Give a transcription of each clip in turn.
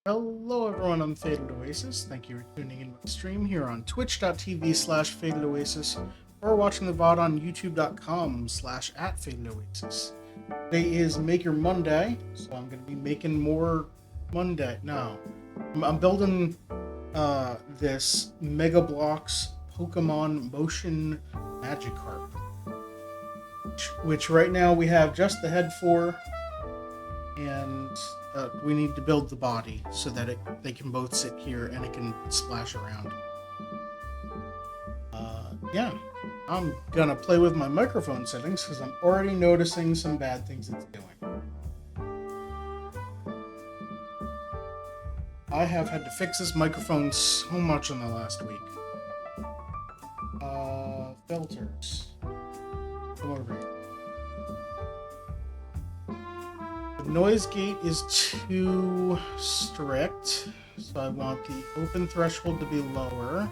Hello everyone, I'm Faded Oasis. Thank you for tuning in to my stream here on twitch.tv/Faded Oasis or watching the VOD on youtube.com/@Faded Oasis. Today is Maker Monday, so I'm going to be making more Monday. No, I'm building this Mega Bloks Pokemon Motion Magikarp, which right now we have just the head for, and we need to build the body so that they can both sit here and it can splash around. Yeah, I'm gonna play with my microphone settings because I'm already noticing some bad things it's doing. I have had to fix this microphone so much in the last week. Filters. Come over here. The noise gate is too strict, so I want the open threshold to be lower.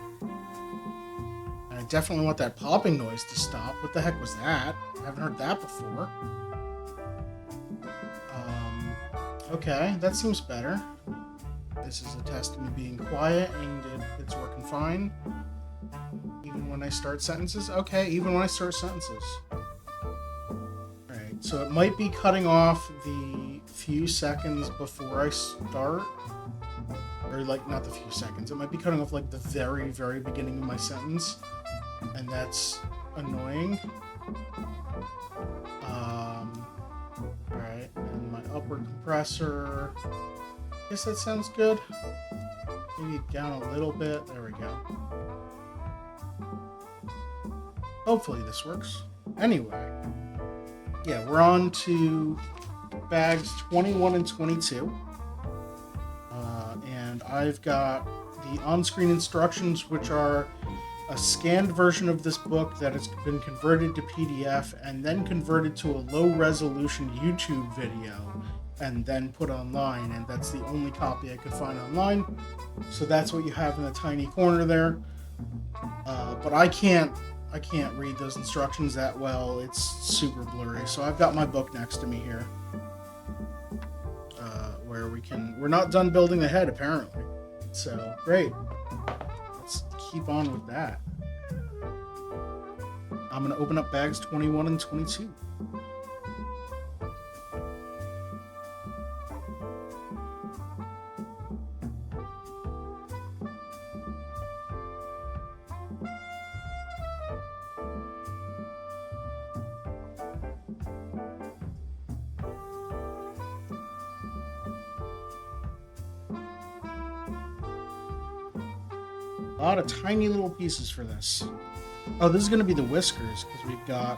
And I definitely want that popping noise to stop. What the heck was that? I haven't heard that before. Okay, that seems better. This is a test of me being quiet, and it's working fine. Even when I start sentences? Okay, even when I start sentences. Alright, so it might be cutting off the few seconds before I start. Or, like, not the few seconds. It might be cutting off, like, the very, very beginning of my sentence. And that's annoying. Alright, and my upward compressor. I guess that sounds good. Maybe down a little bit. There we go. Hopefully this works. Anyway. Yeah, we're on to bags 21 and 22. And I've got the on-screen instructions, which are a scanned version of this book that has been converted to PDF and then converted to a low-resolution YouTube video and then put online, and that's the only copy I could find online. So that's what you have in the tiny corner there. But I can't read those instructions that well. It's super blurry. So I've got my book next to me here, where we're not done building the head apparently. So great. Let's keep on with that. I'm gonna open up bags 21 and 22. A lot of tiny little pieces for this. Oh, this is going to be the whiskers, because we've got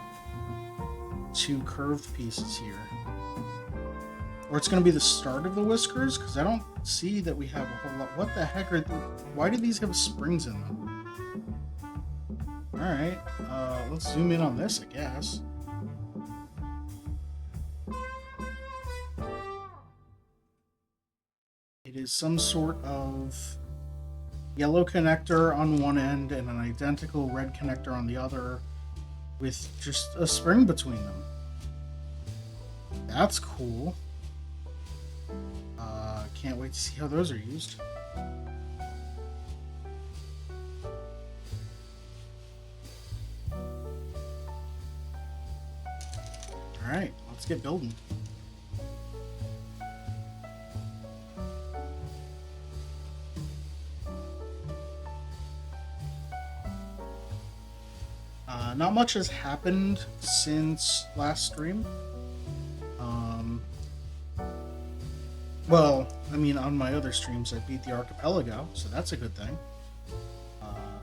two curved pieces here. Or it's going to be the start of the whiskers, because I don't see that we have a whole lot. What the heck are why do these have springs in them? Alright, let's zoom in on this, I guess. It is some sort of yellow connector on one end and an identical red connector on the other with just a spring between them. That's cool. Can't wait to see how those are used. Alright, let's get building. Not much has happened since last stream. Well, I mean, on my other streams I beat the Archipelago, so that's a good thing.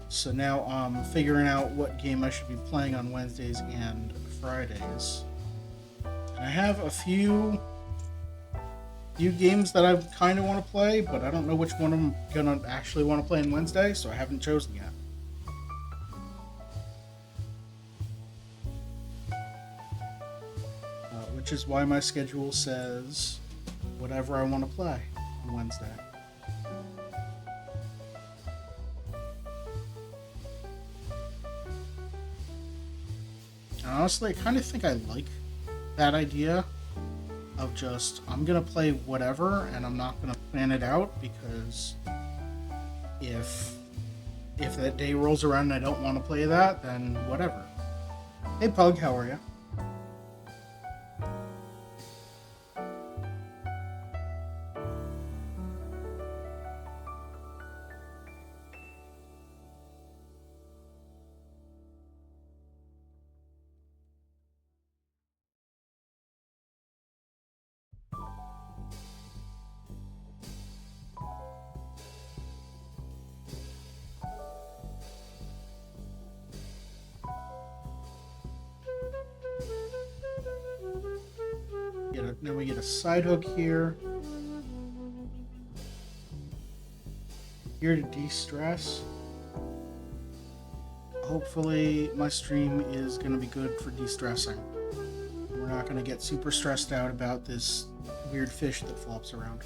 So now I'm figuring out what game I should be playing on Wednesdays and Fridays. And I have a few games that I kind of want to play, but I don't know which one I'm going to actually want to play on Wednesday, so I haven't chosen yet. Which is why my schedule says whatever I want to play on Wednesday. And honestly, I kind of think I like that idea of just, I'm gonna play whatever and I'm not gonna plan it out, because if that day rolls around and I don't want to play that, then whatever. Hey Pug, how are you? Then we get a side hook here. Here to de-stress. Hopefully my stream is going to be good for de-stressing. We're not going to get super stressed out about this weird fish that flops around.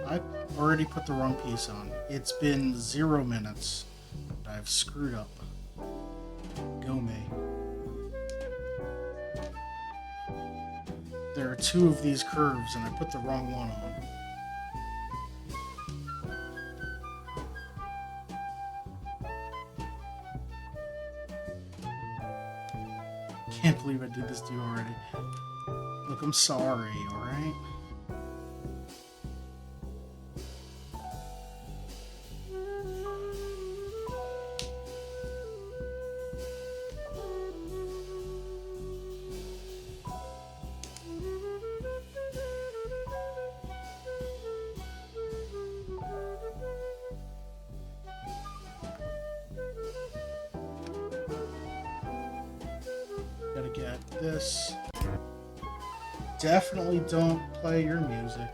I already put the wrong piece on. It's been 0 minutes. I've screwed up. Go me. There are 2 of these curves and I put the wrong one on. Can't believe I did this to you already. Look, I'm sorry, alright? Gotta get this. Definitely don't play your music.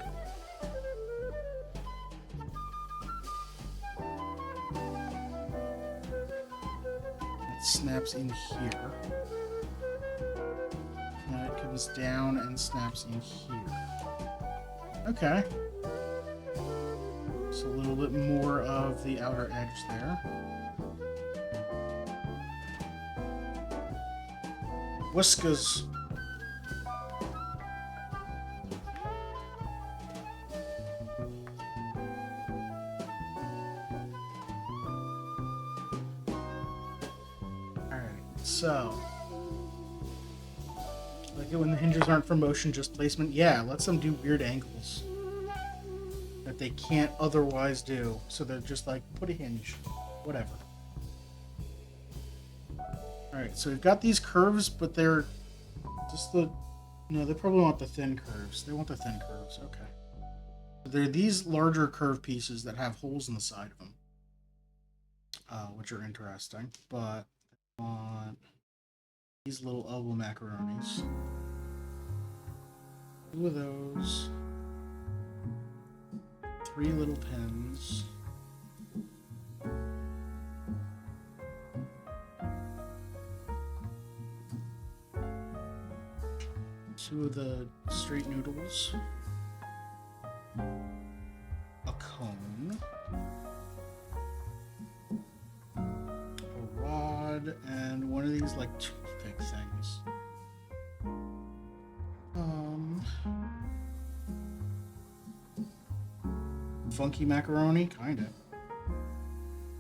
It snaps in here. And it comes down and snaps in here. Okay. Just a little bit more of the outer edge there. Whiskers. Alright, so. Like it when the hinges aren't for motion, just placement. Yeah, lets them do weird angles that they can't otherwise do. So they're just like, put a hinge. Whatever. Alright, so we've got these curves, but they're just the... No, they probably want the thin curves. They want the thin curves, okay. So they're these larger curve pieces that have holes in the side of them, which are interesting, but I want these little elbow macaronis. 2 of those. 3 little pins. Two of the straight noodles, a cone, a rod, and one of these like toothpick things. Funky macaroni, kinda.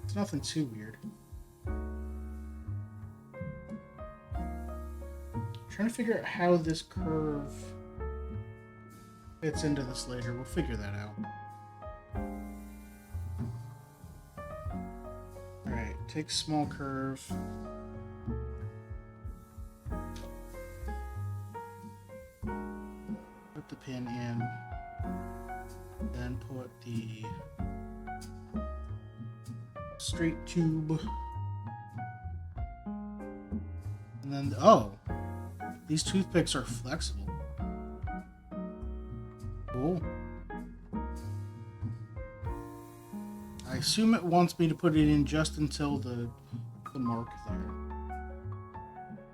It's nothing too weird. Trying to figure out how this curve fits into this later. We'll figure that out. Alright, take small curve. Put the pin in. Then put the straight tube. And then, oh! These toothpicks are flexible. Cool. I assume it wants me to put it in just until the mark there.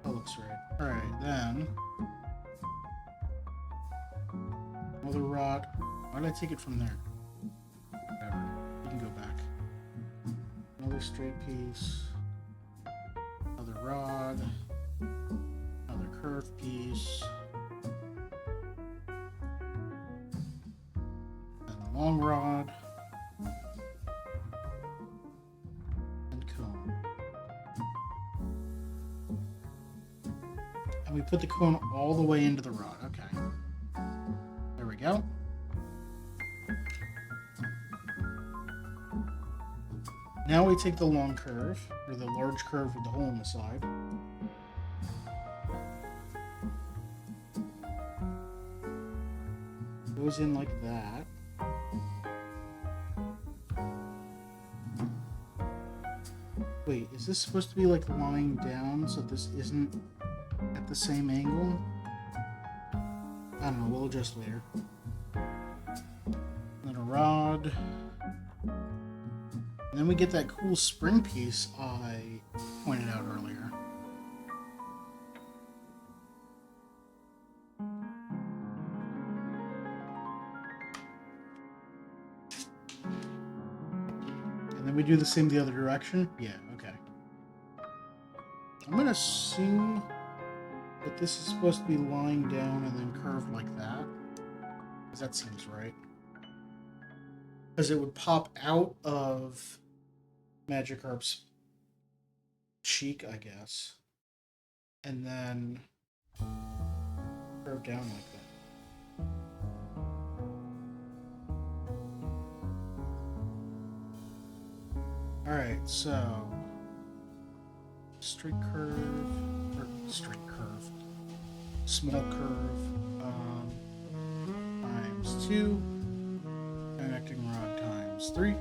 That looks right. Alright, then. Another rod. Why did I take it from there? Whatever. You can go back. Another straight piece. rod, another curved piece, and a long rod, and cone. And we put the cone all the way into the rod. Okay. There we go. Now we take the long curve, or the large curve with the hole in the side. Goes in like that. Wait, is this supposed to be like lying down so this isn't at the same angle? I don't know, we'll adjust later. Then a rod. And then we get that cool spring piece I pointed out earlier. And then we do the same the other direction? Yeah, okay. I'm gonna assume that this is supposed to be lying down and then curved like that. Because that seems right. Because it would pop out of Magikarp's cheek, I guess, and then curve down like that. Alright, so straight curve, or straight curve, small curve, times 2, connecting rod times 3.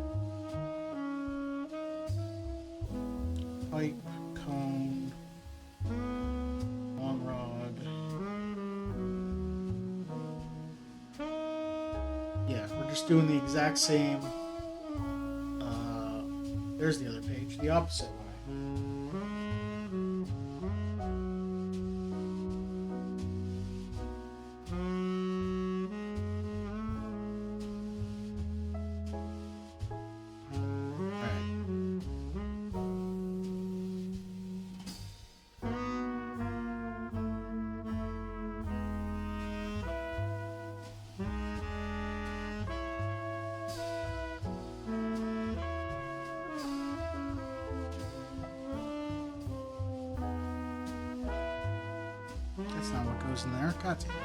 Pipe, cone, long rod. Yeah, we're just doing the exact same. There's the other page, the opposite way. That's not what goes in there. God damn it.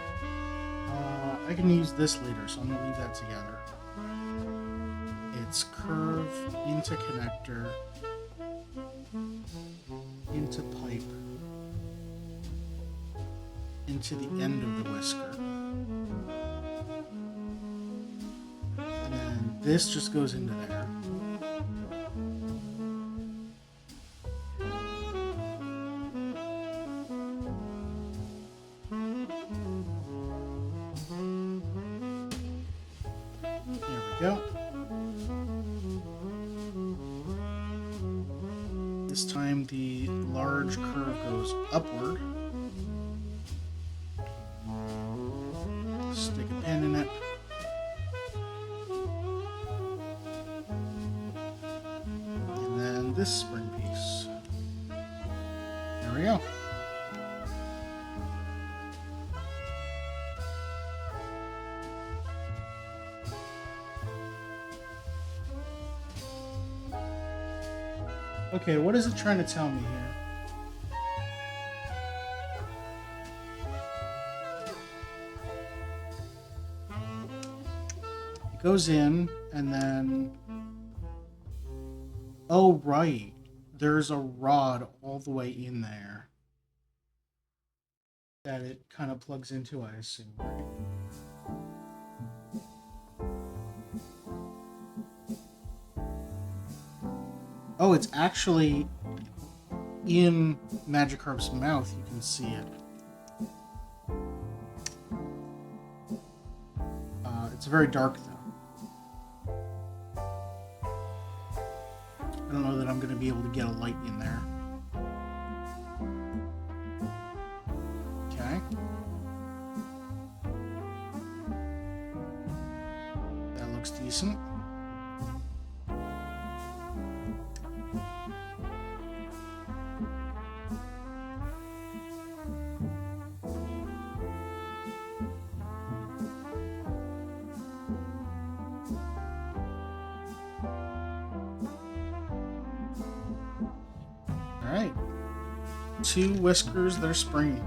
I can use this later, so I'm going to leave that together. It's curve into connector, into pipe, into the end of the whisker. And then this just goes into there. Go. This time the large curve goes upward. Stick a pin in it. And then this spring piece. There we go. Okay, what is it trying to tell me here? It goes in, and then... Oh, right. There's a rod all the way in there that it kind of plugs into, I assume, right? Oh, it's actually in Magikarp's mouth. You can see it. It's very dark, though. I don't know that I'm going to be able to get a light in there. Okay. That looks decent. Alright. 2 whiskers that are springy.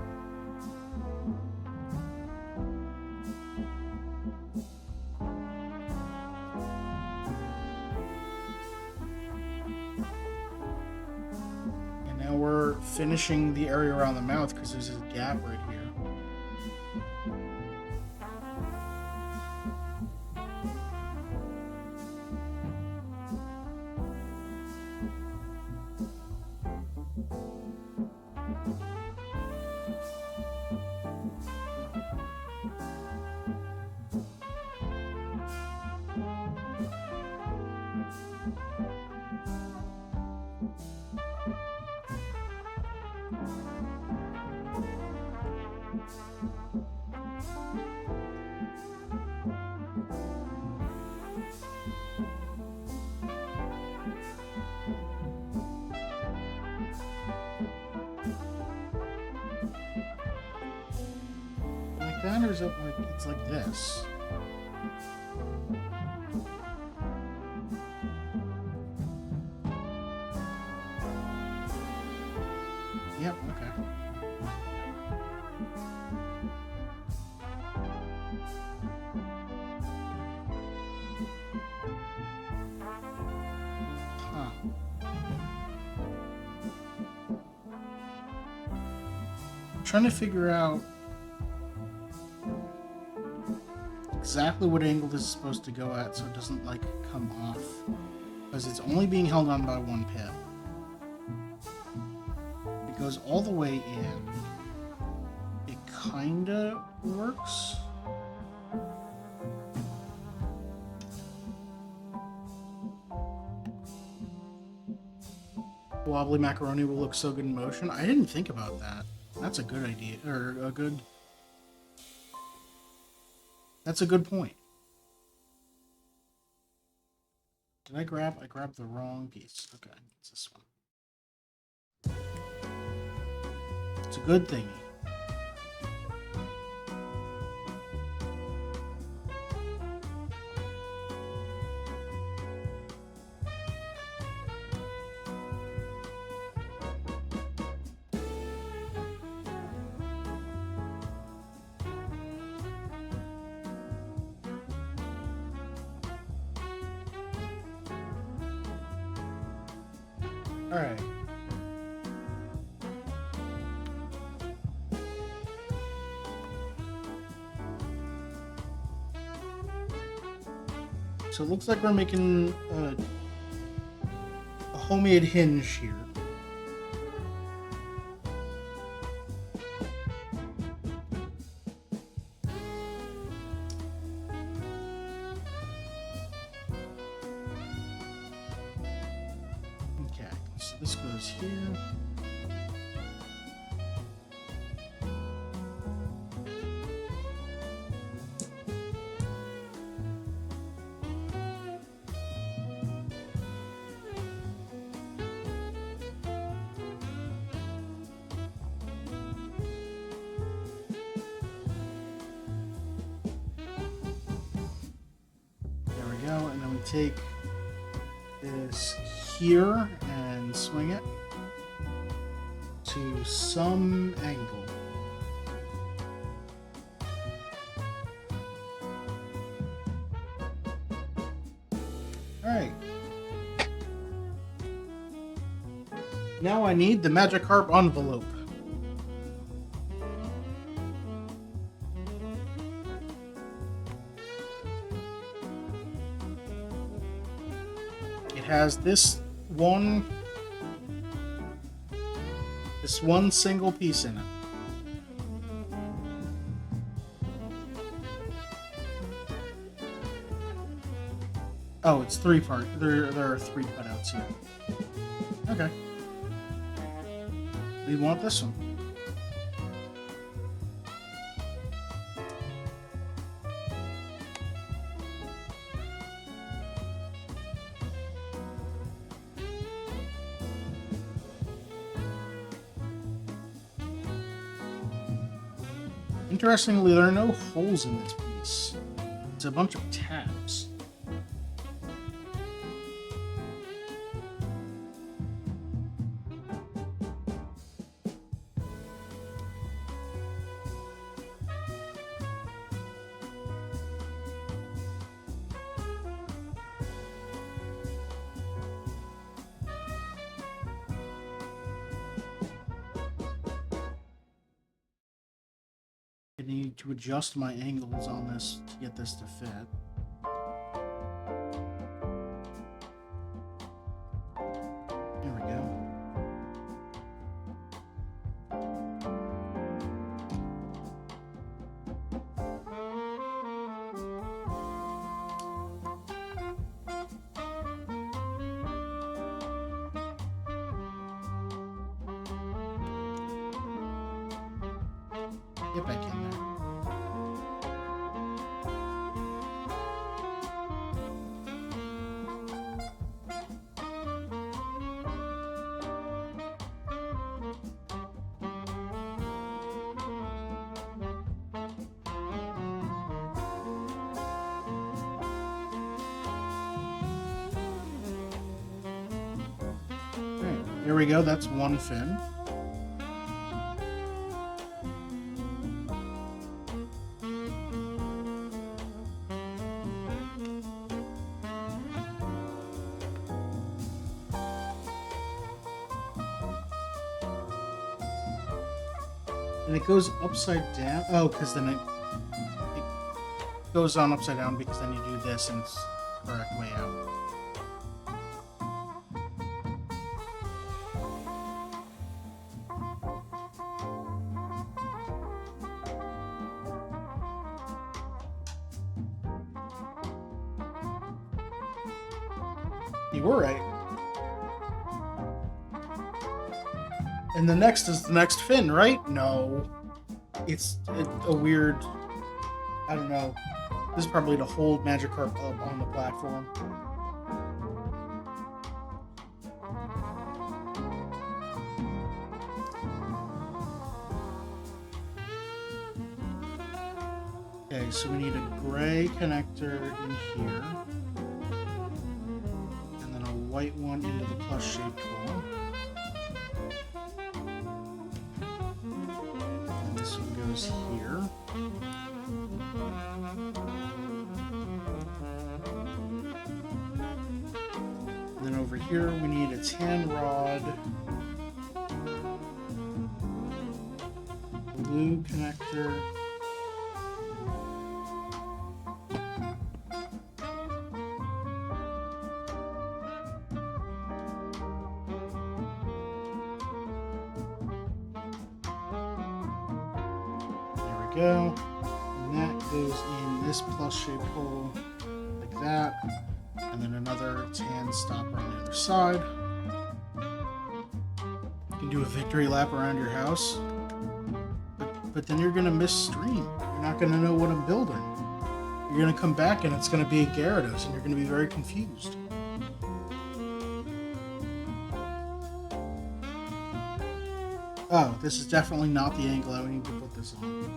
And now we're finishing the area around the mouth because there's a gap right here. Like that, or is it like it's like this? Yep, okay. Huh. I'm trying to figure out exactly what angle this is supposed to go at so it doesn't like come off. Because it's only being held on by one pip. It goes all the way in. It kinda works. Wobbly macaroni will look so good in motion. I didn't think about that. That's a good idea, or a good... That's a good point. Did I grabbed the wrong piece. Okay, it's this one. It's a good thingy. All right. So it looks like we're making a homemade hinge here. Okay, so this goes here. There we go, and then we take this here and swing it to some angle. Alright. Now I need the Magikarp envelope. It has this one single piece in it. Oh, it's 3 part. There are 3 cutouts here. Okay. We want this one. Interestingly, there are no holes in this piece. It's a bunch of tabs. I need to adjust my angles on this to get this to fit. There we go. Get back in there. Alright, here we go. That's one fin. And it goes upside down. Oh, because then it goes on upside down because then you do this and it's the correct way out. You were right. And the next is the next fin, right? No. It's a weird... I don't know. This is probably to hold Magikarp up on the platform. Okay, so we need a gray connector in here. And then a white one into the plus-shaped hole. This one goes here. And then over here we need a tan rod, blue connector, go, and that goes in this plus-shaped hole like that, and then another tan stopper on the other side. You can do a victory lap around your house, but then you're gonna miss stream. You're not gonna know what I'm building. You're gonna come back and it's gonna be a Gyarados, and you're gonna be very confused. Oh, this is definitely not the angle I need to put this on.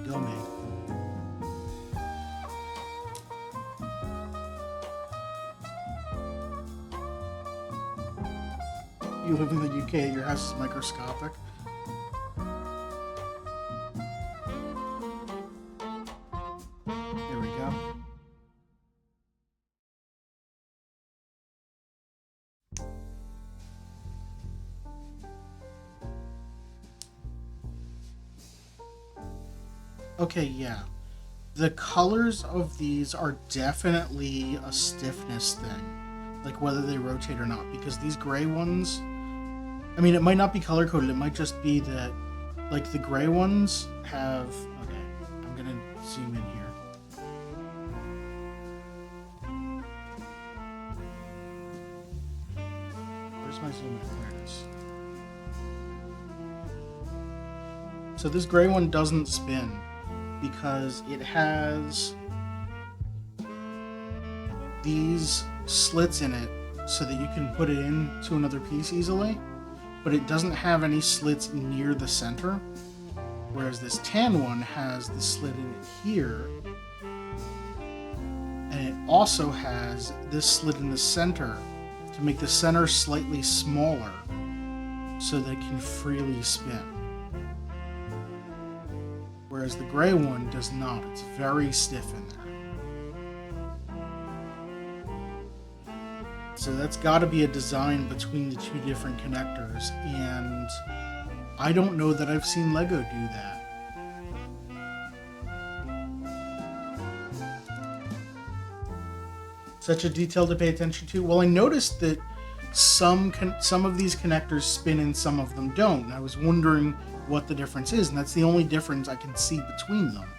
Go me. You live in the UK, your house is microscopic. There we go. Okay, yeah. The colors of these are definitely a stiffness thing. Like whether they rotate or not. Because these gray ones... I mean, it might not be color-coded. It might just be that... Like, the gray ones have... Okay, I'm gonna zoom in here. Where's my zoom in? There it is. So this gray one doesn't spin. Because it has these slits in it so that you can put it into another piece easily, but it doesn't have any slits near the center, whereas this tan one has the slit in it here, and it also has this slit in the center to make the center slightly smaller so that it can freely spin. Whereas the gray one does not. It's very stiff in there. So that's got to be a design between the two different connectors, and I don't know that I've seen Lego do that. Such a detail to pay attention to. Well, I noticed that some of these connectors spin and some of them don't, and I was wondering what the difference is, and that's the only difference I can see between them,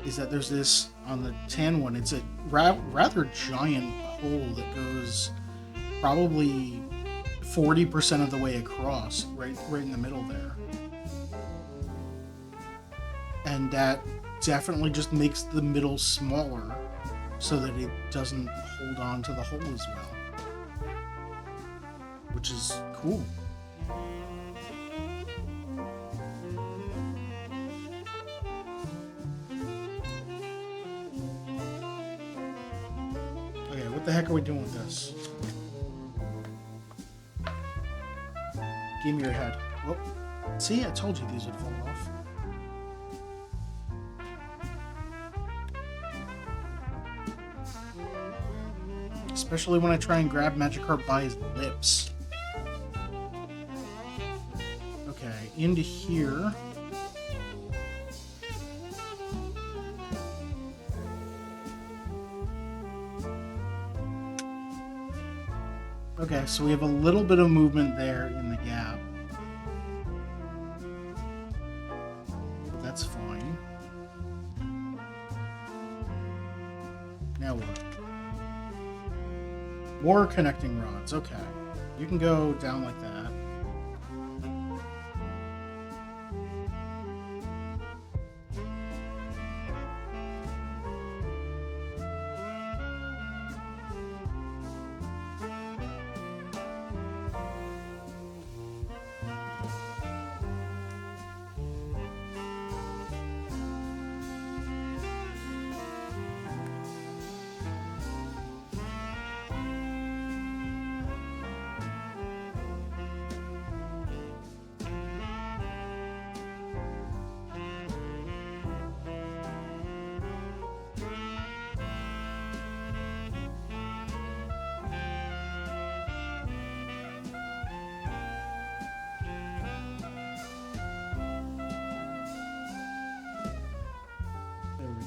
is that there's this, on the tan one, it's a rather giant hole that goes probably 40% of the way across, right in the middle there. And that definitely just makes the middle smaller so that it doesn't hold on to the hole as well, which is cool. Okay, what the heck are we doing with this? Give me your head. Whoop. See, I told you these would fall off. Especially when I try and grab Magikarp by his lips. Okay, into here. Okay, so we have a little bit of movement there in the gap. But that's fine. Now what? More connecting rods. Okay. You can go down like that.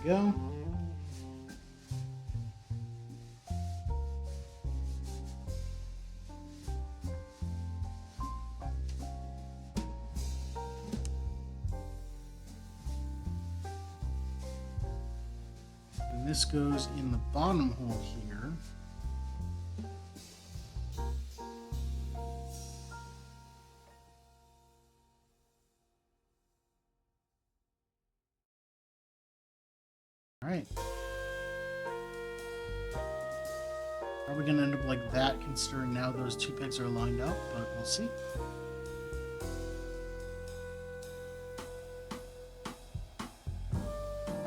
Go. And this goes in the bottom hole here. Alright. Probably gonna end up like that, considering now those two pegs are lined up, but we'll see.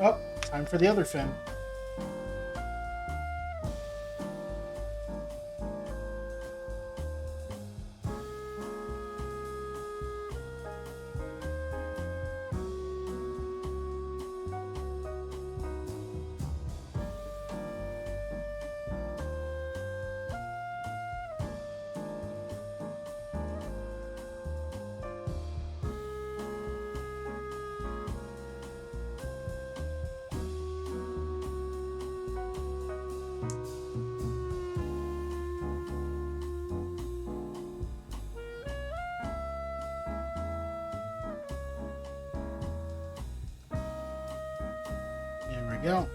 Oh, time for the other fin. There we go.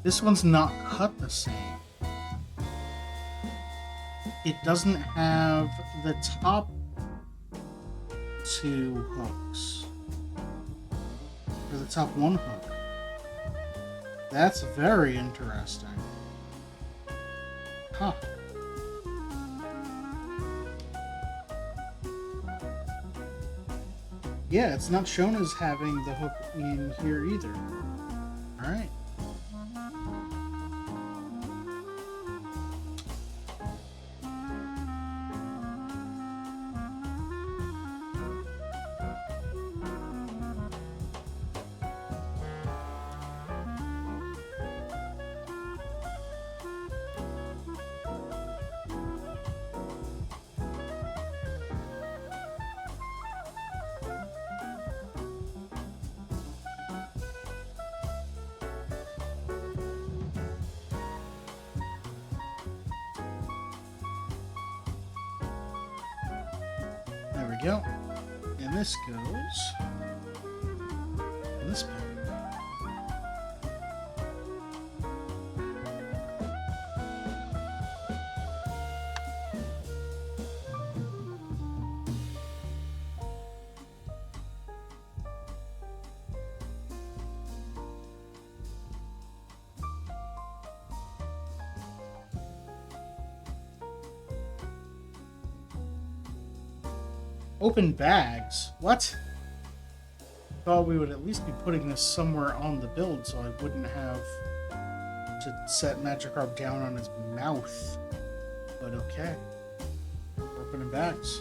This one's not cut the same. It doesn't have the top two hooks. Or the top one hook. That's very interesting. Huh. Yeah, it's not shown as having the hook in here either. Alright. There we go. And this goes in this bag. Open bags? What? Thought we would at least be putting this somewhere on the build so I wouldn't have to set Magikarp down on his mouth. But okay. Opening bags.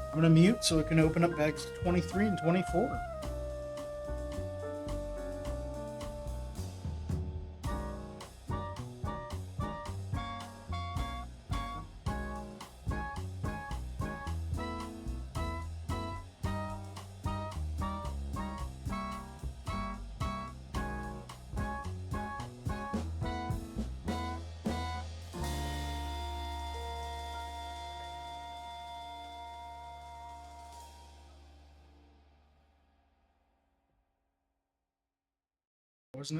I'm going to mute so it can open up bags 23 and 24.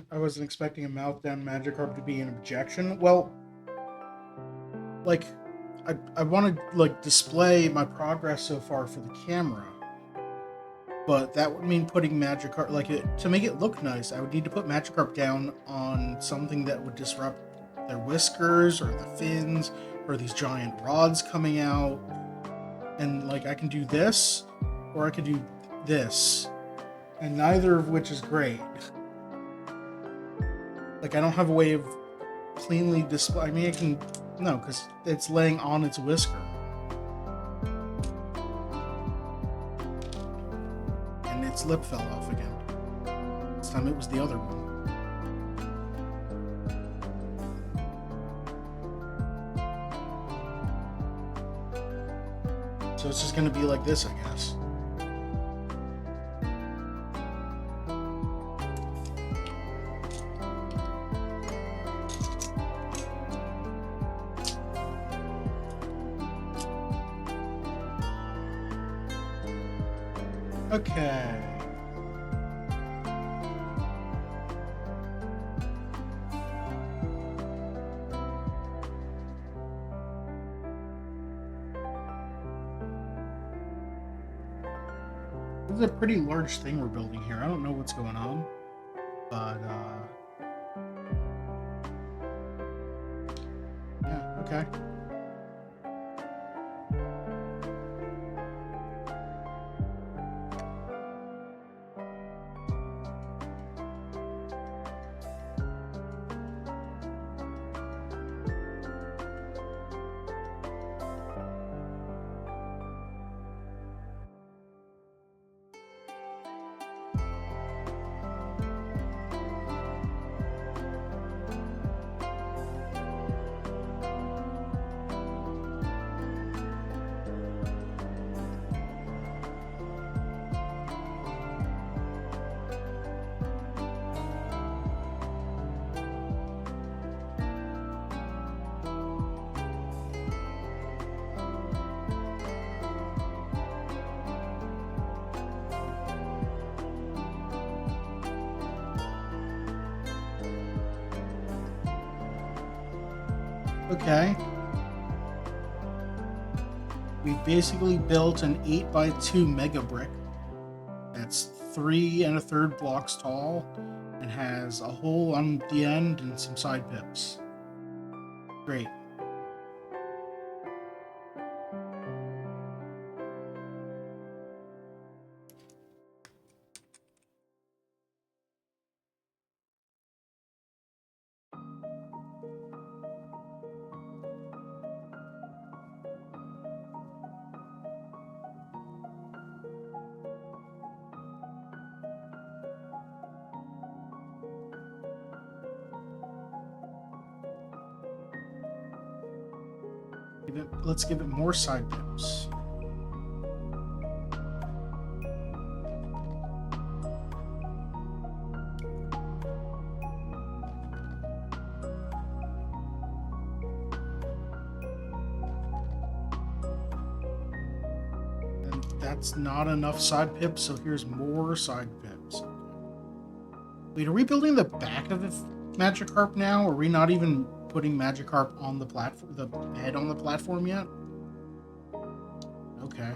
I wasn't expecting a Meltdown Magikarp to be an objection. Well, like, I want to like display my progress so far for the camera, but that would mean putting Magikarp to make it look nice. I would need to put Magikarp down on something that would disrupt their whiskers or the fins or these giant rods coming out, and like I can do this or I could do this, and neither of which is great. Like, I don't have a way of cleanly display. I mean, I can... No, because it's laying on its whisker. And its lip fell off again. This time it was the other one. So it's just going to be like this, I guess. Okay. This is a pretty large thing we're building here. I don't know what's going on, but yeah, okay. Okay. We basically built an 8x2 mega brick that's 3 1/3 blocks tall and has a hole on the end and some side pips. Great. Let's give it more side pips. And that's not enough side pips, so here's more side pips. Wait, are we building the back of the Magikarp now? Are we not even putting Magikarp on the platform, the head on the platform yet? Okay.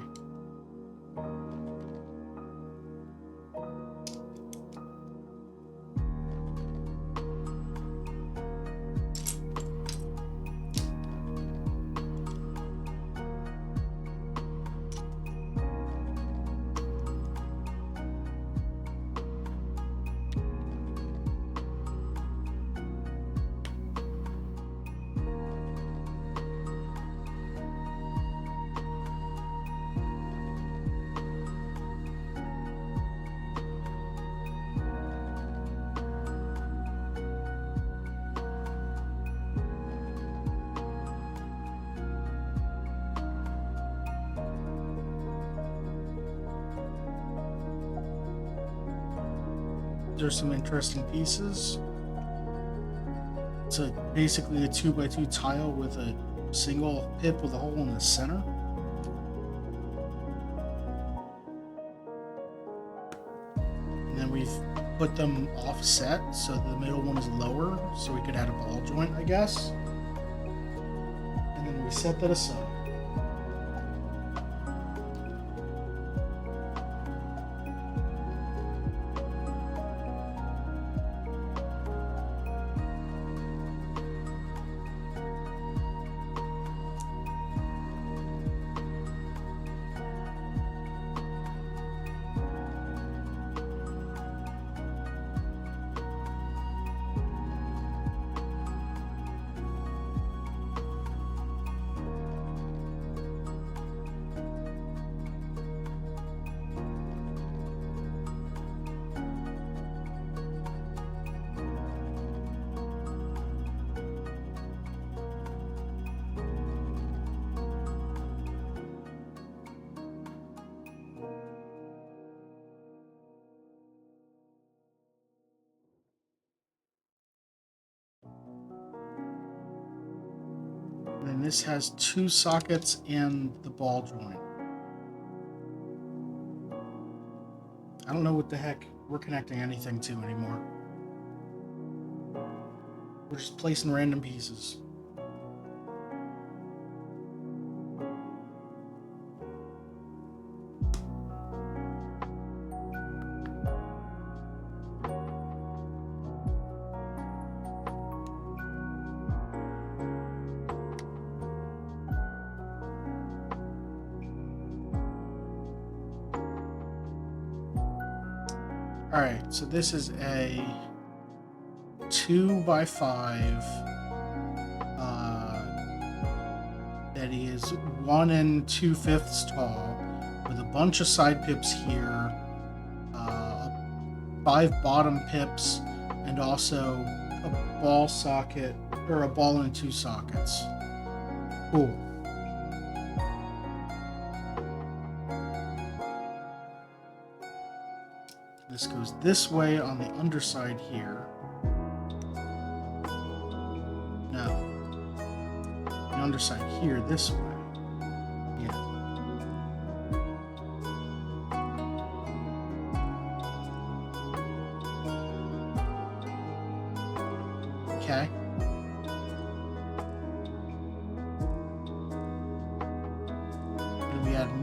There's some interesting pieces. It's basically a 2x2 tile with a single pip with a hole in the center. And then we've put them offset so the middle one is lower, so we could add a ball joint, I guess. And then we set that aside. And this has 2 sockets and the ball joint. I don't know what the heck we're connecting anything to anymore. We're just placing random pieces. Alright, so this is a 2x5 that is 1 2/5 tall with a bunch of side pips here, 5 bottom pips, and also a ball socket, or a ball and 2 sockets. Cool. This goes this way on the underside here. No. The underside here this way. Yeah. Okay.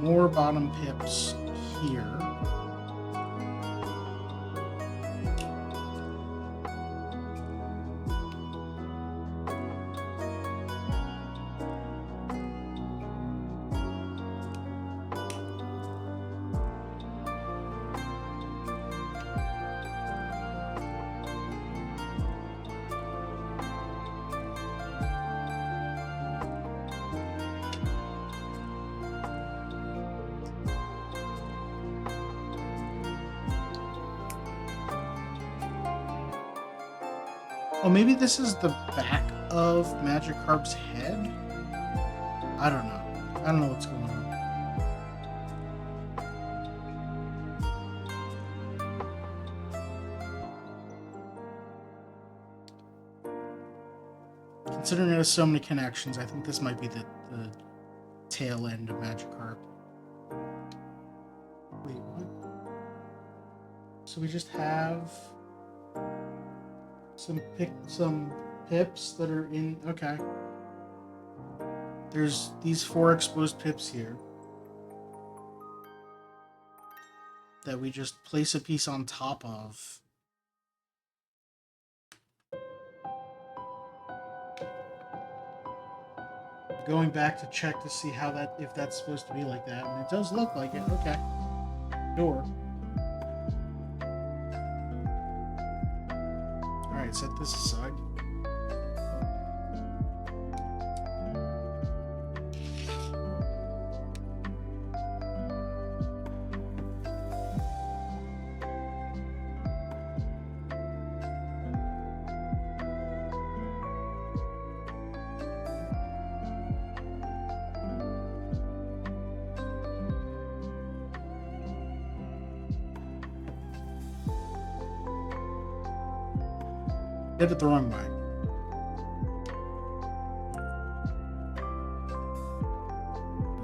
more bottom pips here. Oh, maybe this is the back of Magikarp's head? I don't know. I don't know what's going on. Considering it has so many connections, I think this might be the tail end of Magikarp. Wait, what? So we just have some pips that are in. Okay. There's these 4 exposed pips here that we just place a piece on top of. Going back to check to see how that, if that's supposed to be like that, and it does look like it. Okay. Sure. Alright, set this aside. Did it the wrong way.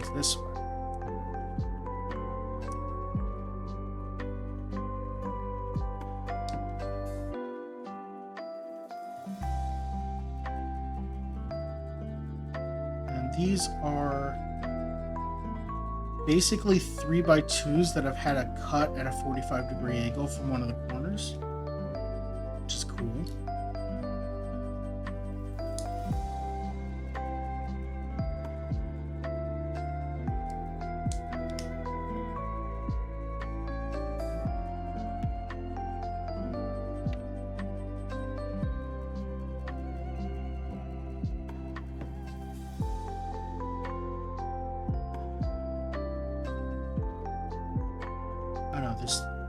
It's this way. And these are basically 3x2s that have had a cut at a 45-degree angle from one of the corners, which is cool.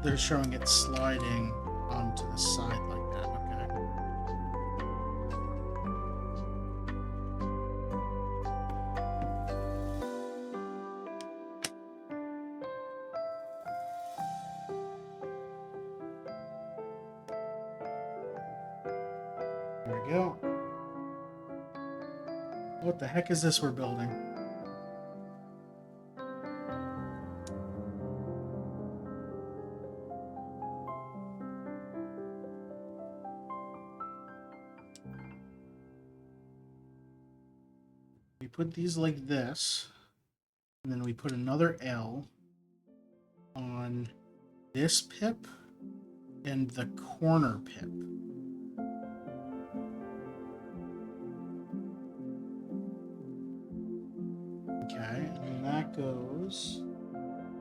They're showing it sliding onto the side like that. Okay. There we go. What the heck is this we're building? We put these like this, and then we put another L on this pip and the corner pip. Okay, and then that goes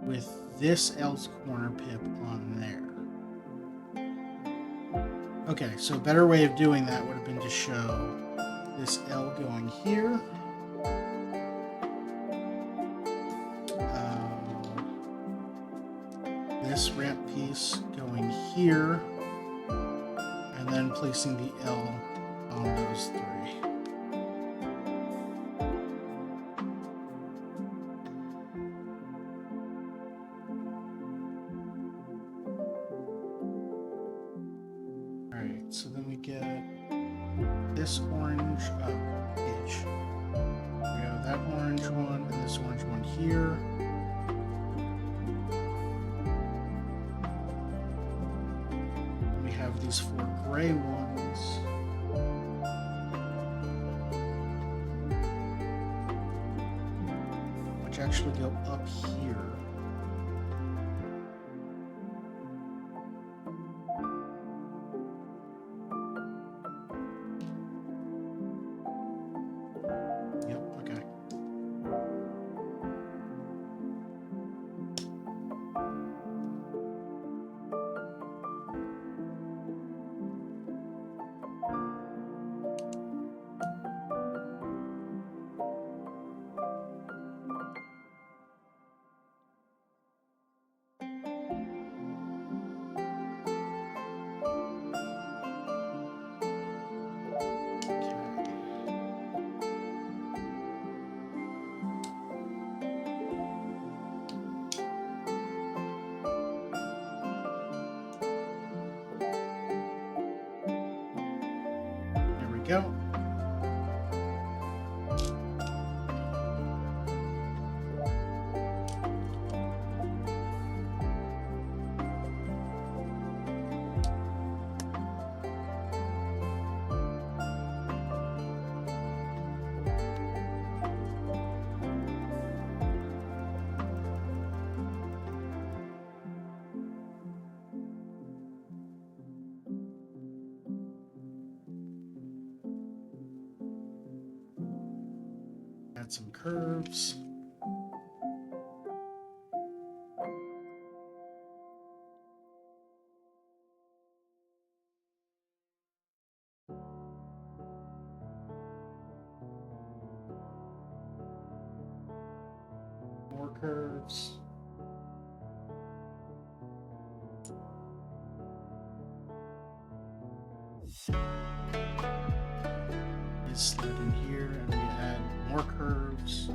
with this L's corner pip on there. Okay, so a better way of doing that would have been to show this L going here. This ramp piece going here, and then placing the L on those 3. Alright, so then we get this orange page. We have that orange one and this orange one here. These 4 gray ones. Which actually go up here. Yep, okay. Go. Add some curves. More curves. You slide in here and we add more curves.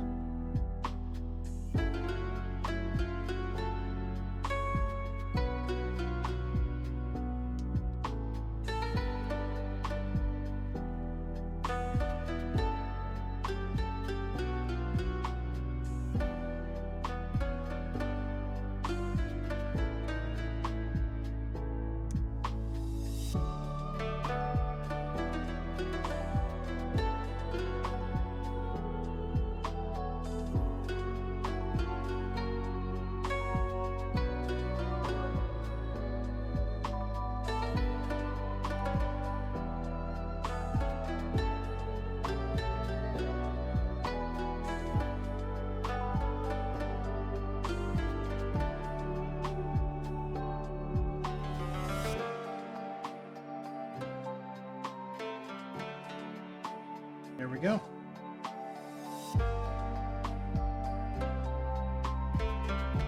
There we go.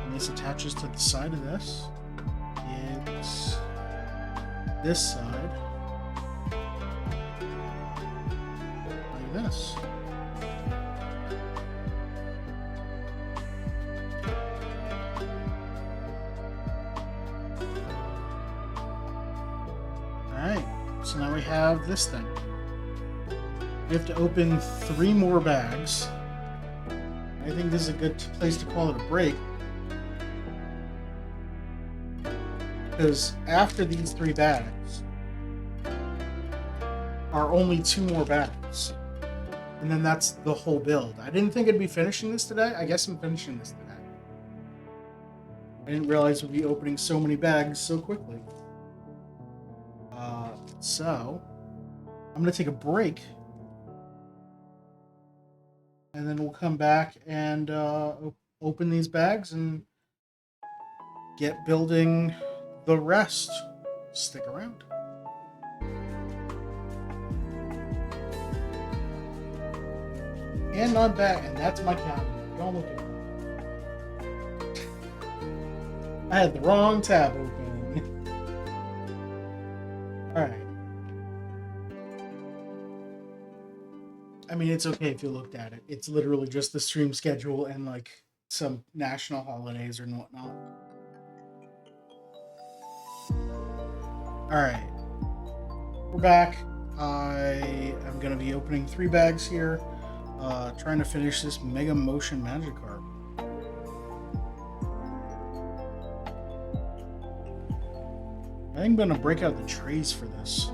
And this attaches to the side of this. It's this side. Like this. Alright, so now we have this thing. We have to open 3 more bags. I think this is a good place to call it a break. Because after these 3 bags are only 2 more bags. And then that's the whole build. I didn't think I'd be finishing this today. I guess I'm finishing this today. I didn't realize we'd be opening so many bags so quickly. So, I'm going to take a break. And then we'll come back and open these bags and get building the rest. Stick around. And I'm back, and that's my calendar. Don't look at it. I had the wrong tab open. Alright. I mean, it's okay if you looked at it. It's literally just the stream schedule and, like, some national holidays or whatnot. Alright. We're back. I am going to be opening 3 bags here. Trying to finish this Mega Motion Magikarp. I think I'm going to break out the trays for this.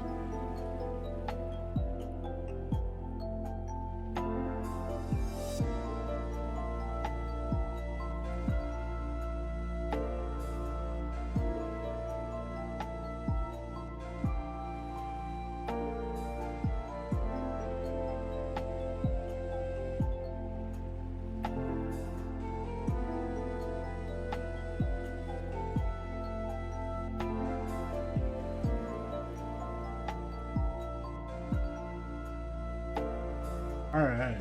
All right.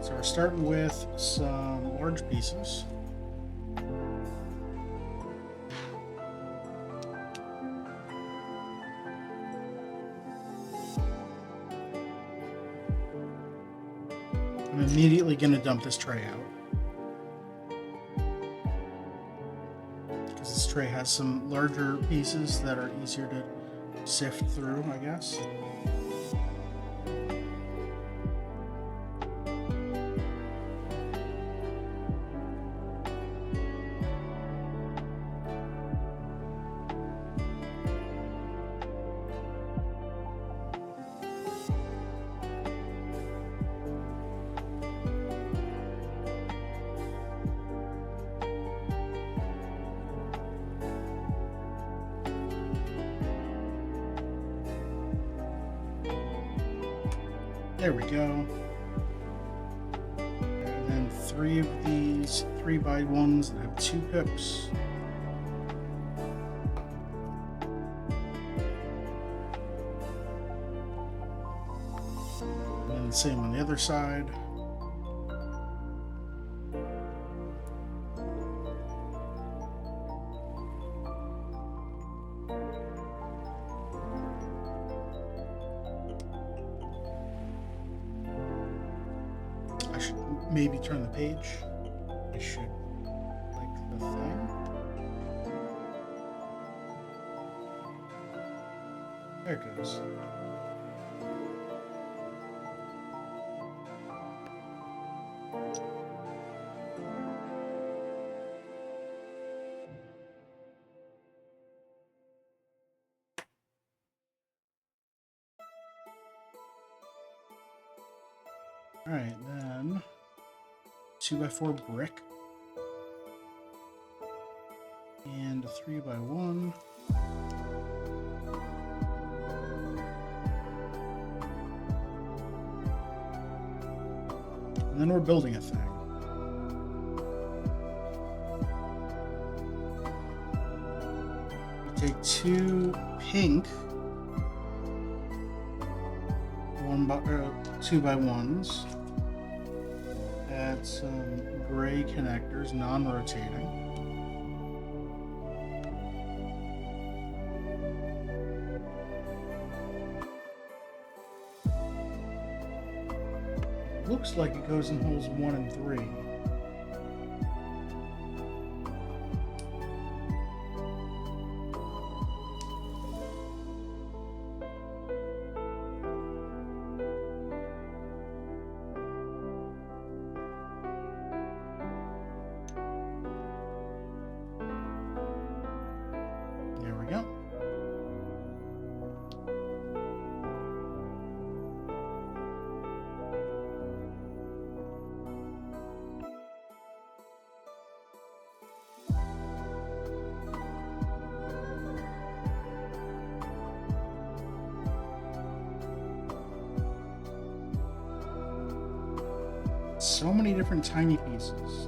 So we're starting with some large pieces. I'm immediately going to dump this tray out, because this tray has some larger pieces that are easier to sift through, I guess. There we go. And then 3 of these 3x1s that have 2 pips. And then the same on the other side. Maybe turn the page. I should like the thing. There it goes. All right, then 2x4 brick and a 3x1. And then we're building a thing. We take 2 pink 2x1s. Add some gray connectors, non-rotating. Looks like it goes in holes 1 and 3. There we go. So many different tiny pieces.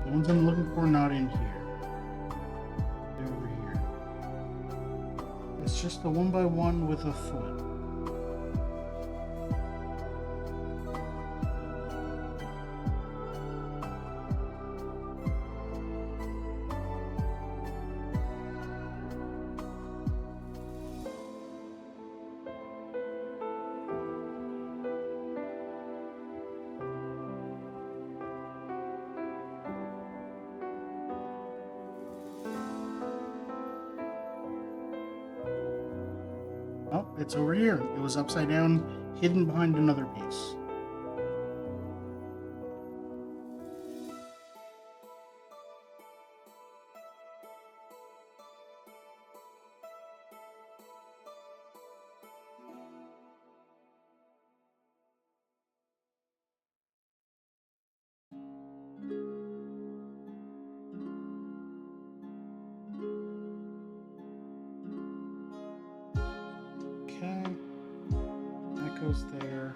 The ones I'm looking for not in here. They're over here. It's just a 1x1 with a foot. Oh, it's over here. It was upside down, hidden behind another piece. goes there.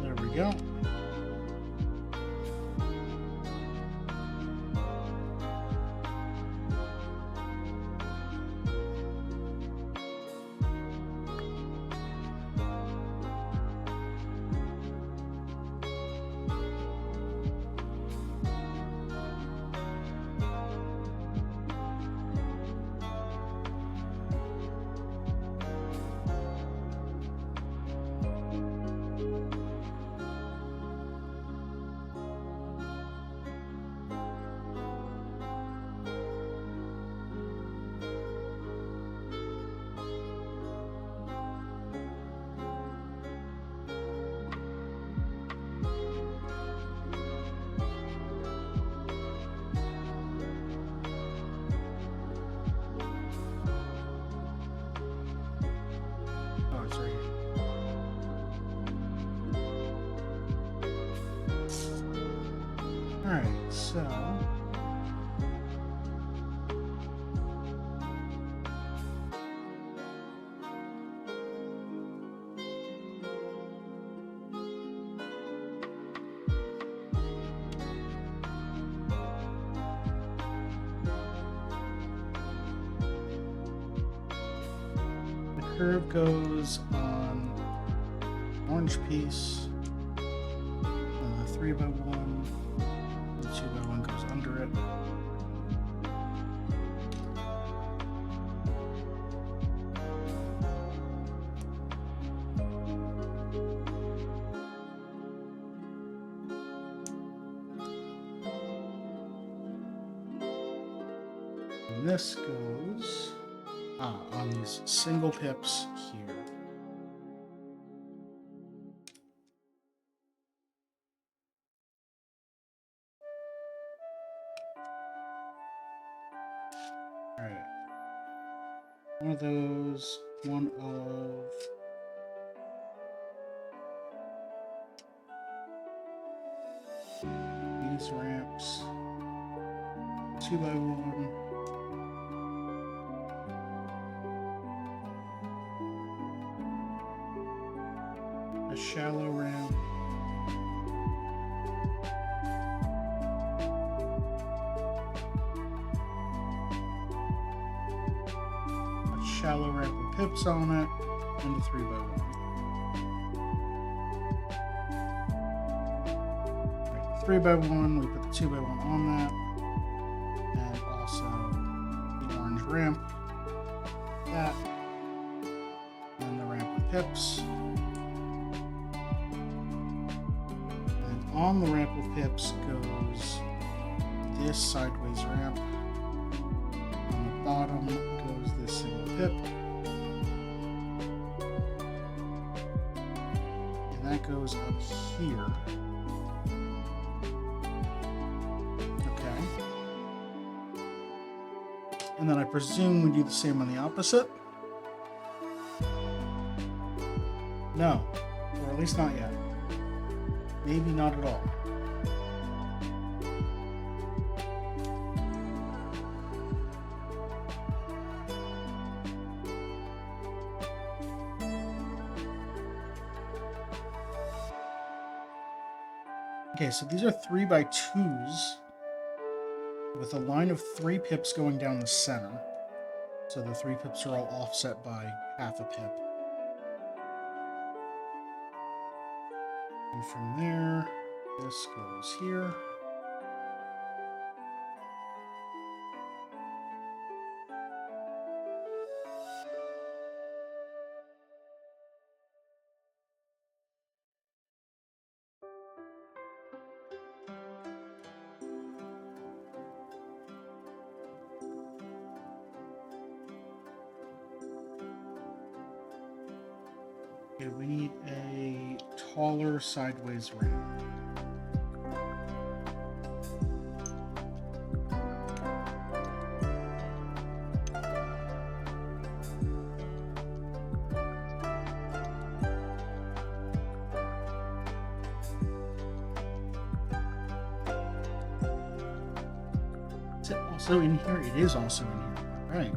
There we go. Oh, it's right here. Alright, so the curve goes on orange piece, and the 3x1, the 2x1 goes under it. And this goes on these single pips here. Alright. One of those, one of these ramps, 2x1. A shallow ramp. A shallow ramp with pips on it, and a 3x1. Right, 3x1, we put the 2x1 on that, and also the orange ramp, that, and the ramp with pips. On the ramp with pips goes this sideways ramp. On the bottom goes this single pip. And that goes up here. Okay. And then I presume we do the same on the opposite. No, or at least not yet. Maybe not at all. Okay, so these are 3x2s with a line of 3 pips going down the center. So the 3 pips are all offset by half a pip. And from there, this goes here. Okay, we need a taller sideways ramp. Is it also in here? It is also in here. All right.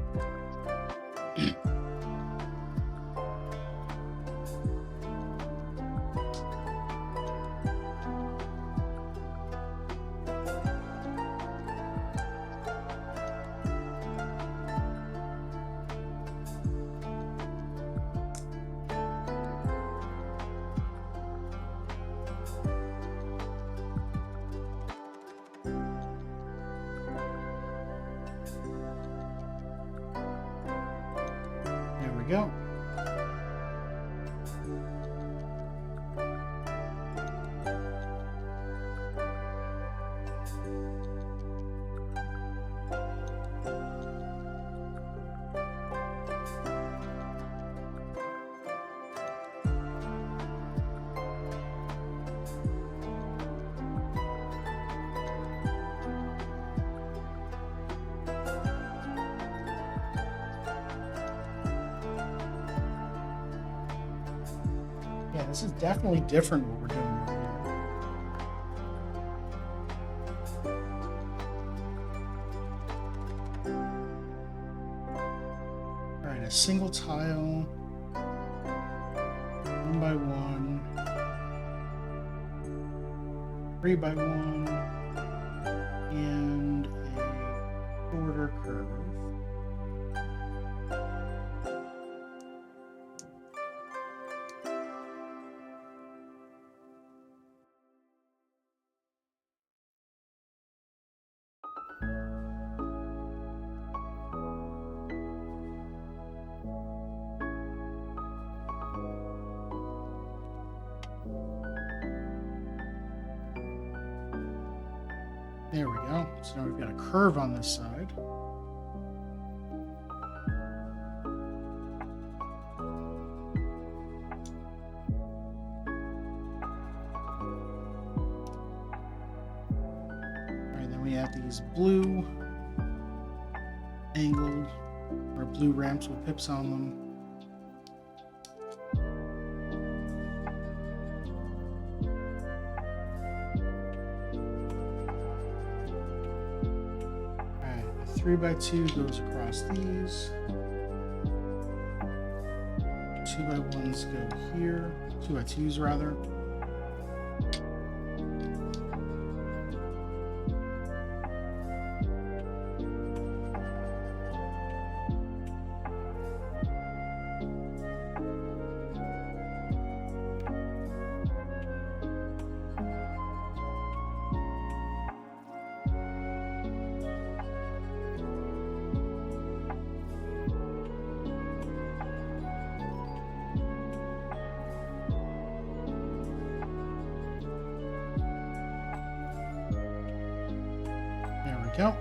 There we go. Yeah, this is definitely different what we're doing right here. All right, a single tile, 1 by 1, 3 by 1, and a shorter curve. There we go. So now we've got a curve on this side. All right, then we have these blue angled or blue ramps with pips on them. Alright, a 3 by 2 goes across these. 2 by 1s go here. 2 by 2s rather. Go.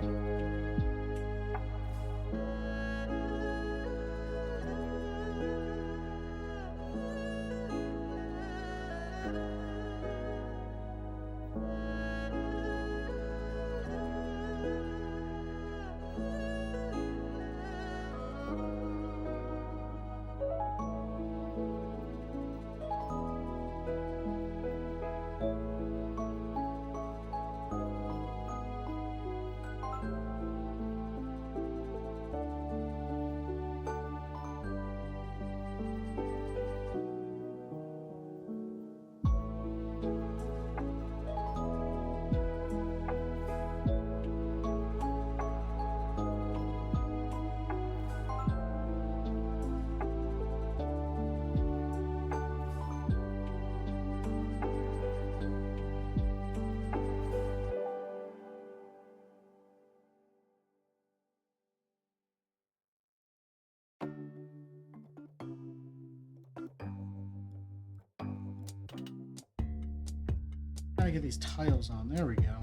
Gotta get these tiles on. There we go.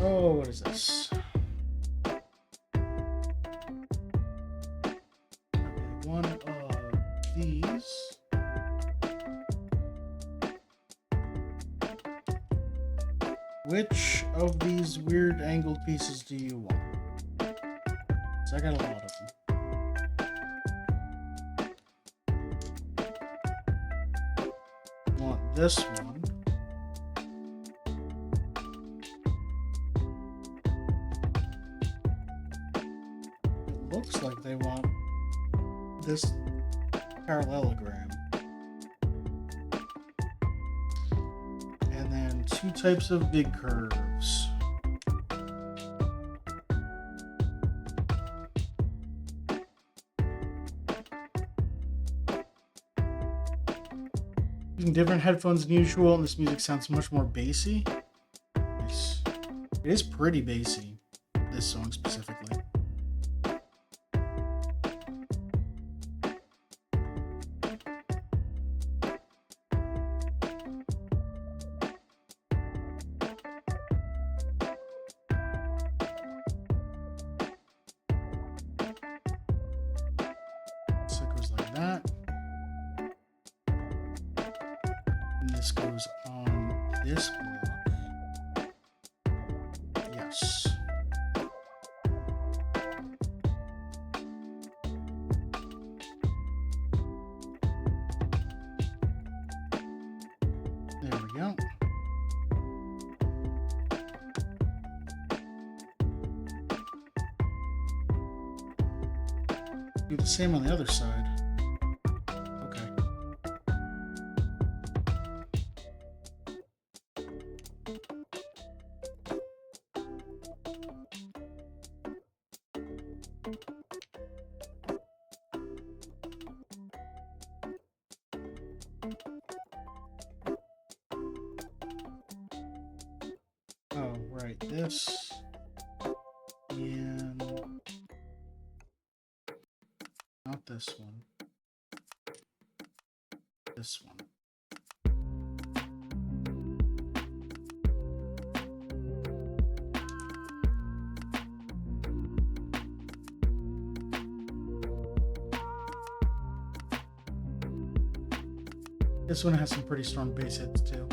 Oh, what is this? Which of these weird angled pieces do you want? So I got a lot of them. I want this one. It looks like they want this parallelogram. And then 2 types of big curves. Using different headphones than usual, and this music sounds much more bassy. Nice. It is pretty bassy, this song specifically. So it goes like that. And this goes on this block. Yes. There we go. Do the same on the other side. Okay. Oh, right. This and not this one. This one. This one has some pretty strong bass hits too.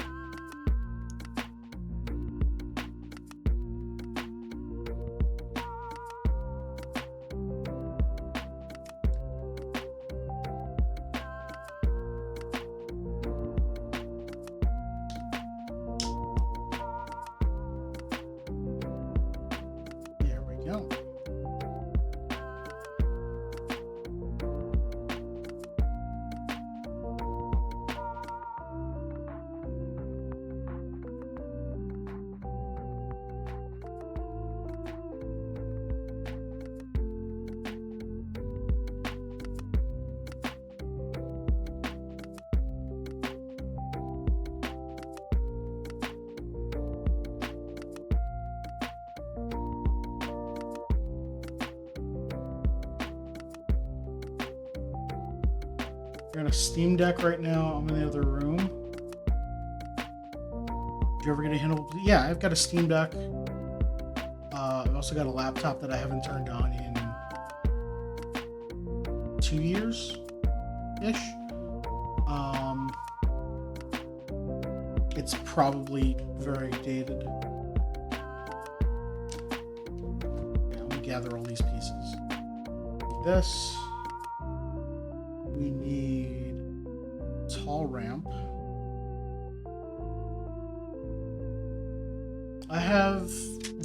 There we go. We're in a Steam Deck right now. I'm in the other room. Did you ever get a handle? Yeah, I've got a Steam Deck. I've also got a laptop that I haven't turned on in 2 years-ish. It's probably very dated. Yeah, let me gather all these pieces. This. We need tall ramp. I have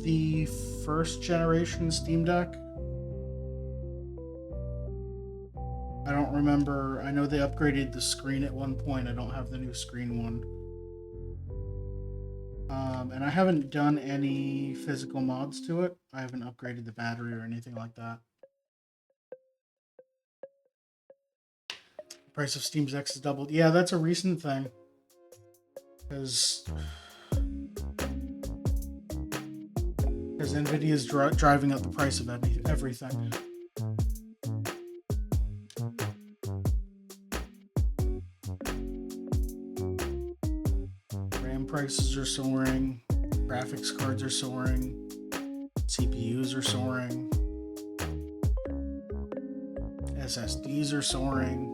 the first generation Steam Deck. I don't remember. I know they upgraded the screen at one point. I don't have the new screen one. And I haven't done any physical mods to it. I haven't upgraded the battery or anything like that. Price of Steam Decks has doubled. Yeah, that's a recent thing. Because Nvidia is driving up the price of everything. RAM prices are soaring. Graphics cards are soaring. CPUs are soaring. SSDs are soaring.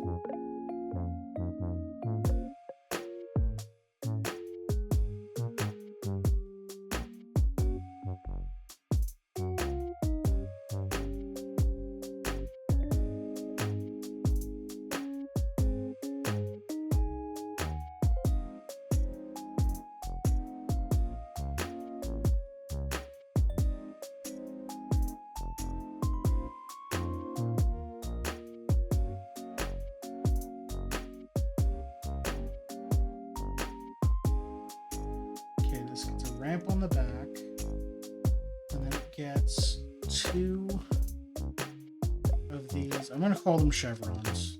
ramp on the back, and then it gets 2 of these. I'm going to call them chevrons.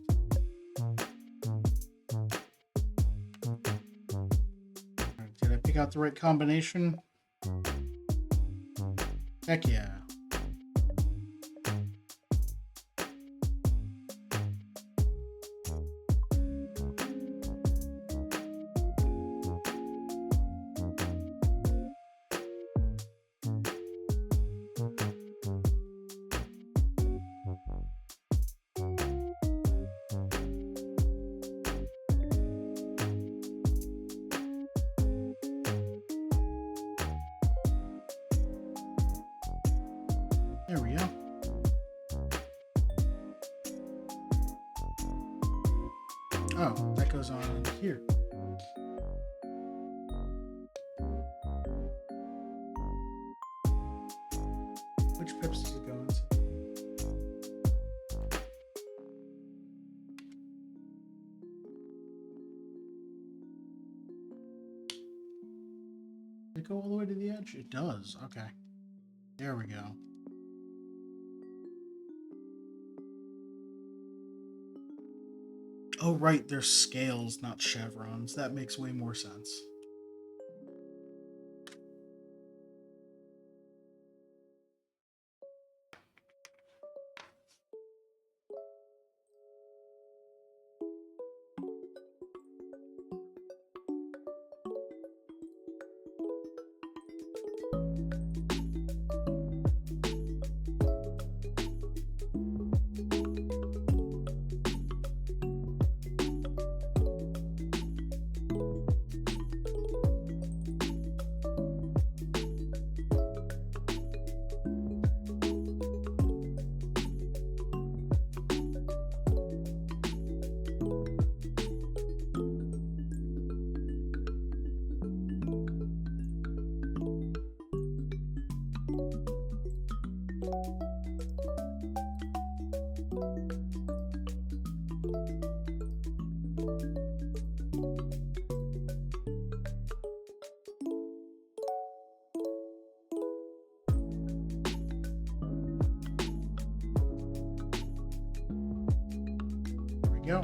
Right, did I pick out the right combination? Heck yeah. There we go. Oh, that goes on here. Which pips does it go into? Does it go all the way to the edge? It does. Okay. There we go. Oh, right, they're scales, not chevrons. That makes way more sense. Go.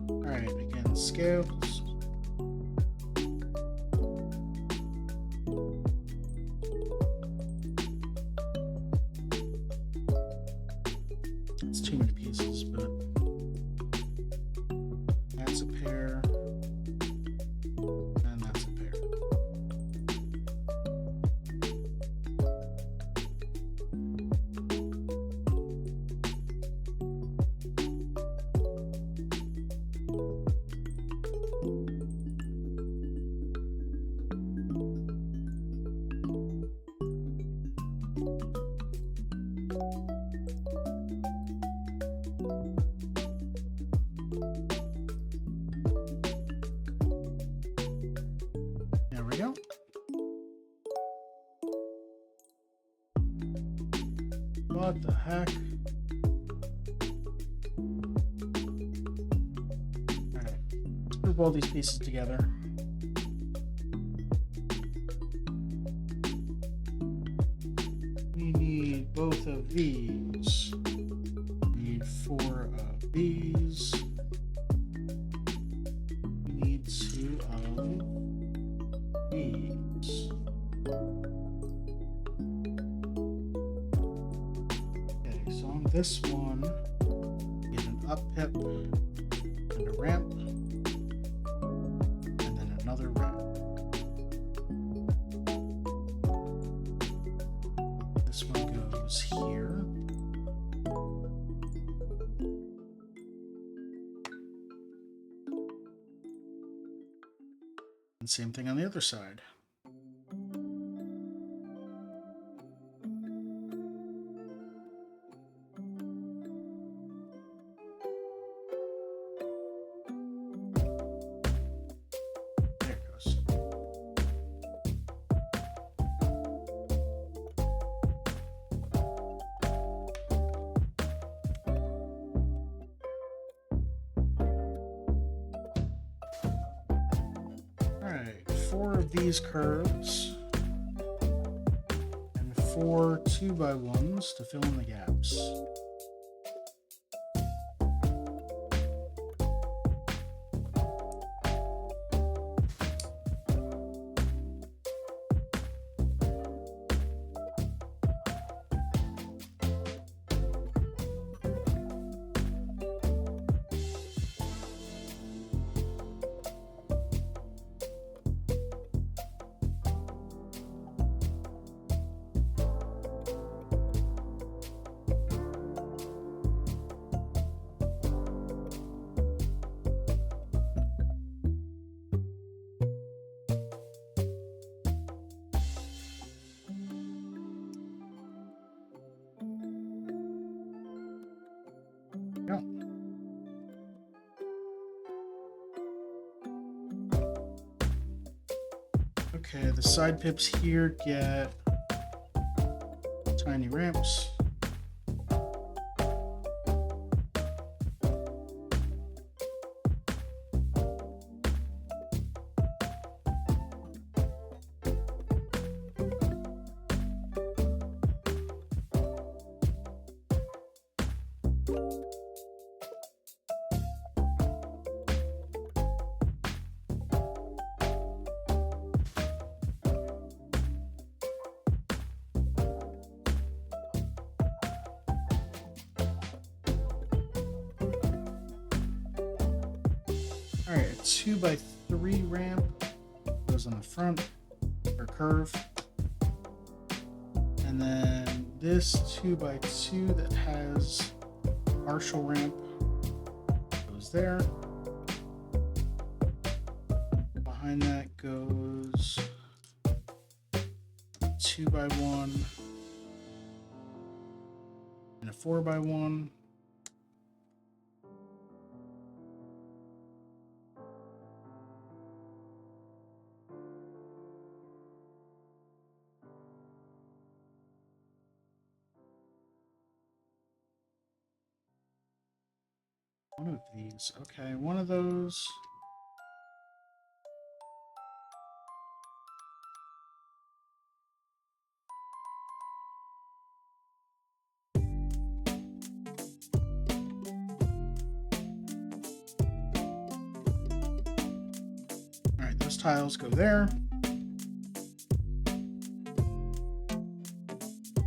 All right, again, scales. It's too many pieces, but that's a pair. There we go. What the heck? Alright, let's group all these pieces together. We need both of these. We need 4 of these. We need 2 of these. Okay, so on this one, get an up pip and a ramp, and then another ramp. This one goes here. And same thing on the other side. 4 of these curves and 4 2x1s to fill in the gaps. Yeah. Okay, the side pips here get tiny ramps. Alright, a 2x3 ramp goes on the front, or curve. And then this 2x2 that has partial ramp goes there. Behind that goes 2x1 and a 4x1. One of these. Okay, one of those. Alright, those tiles go there.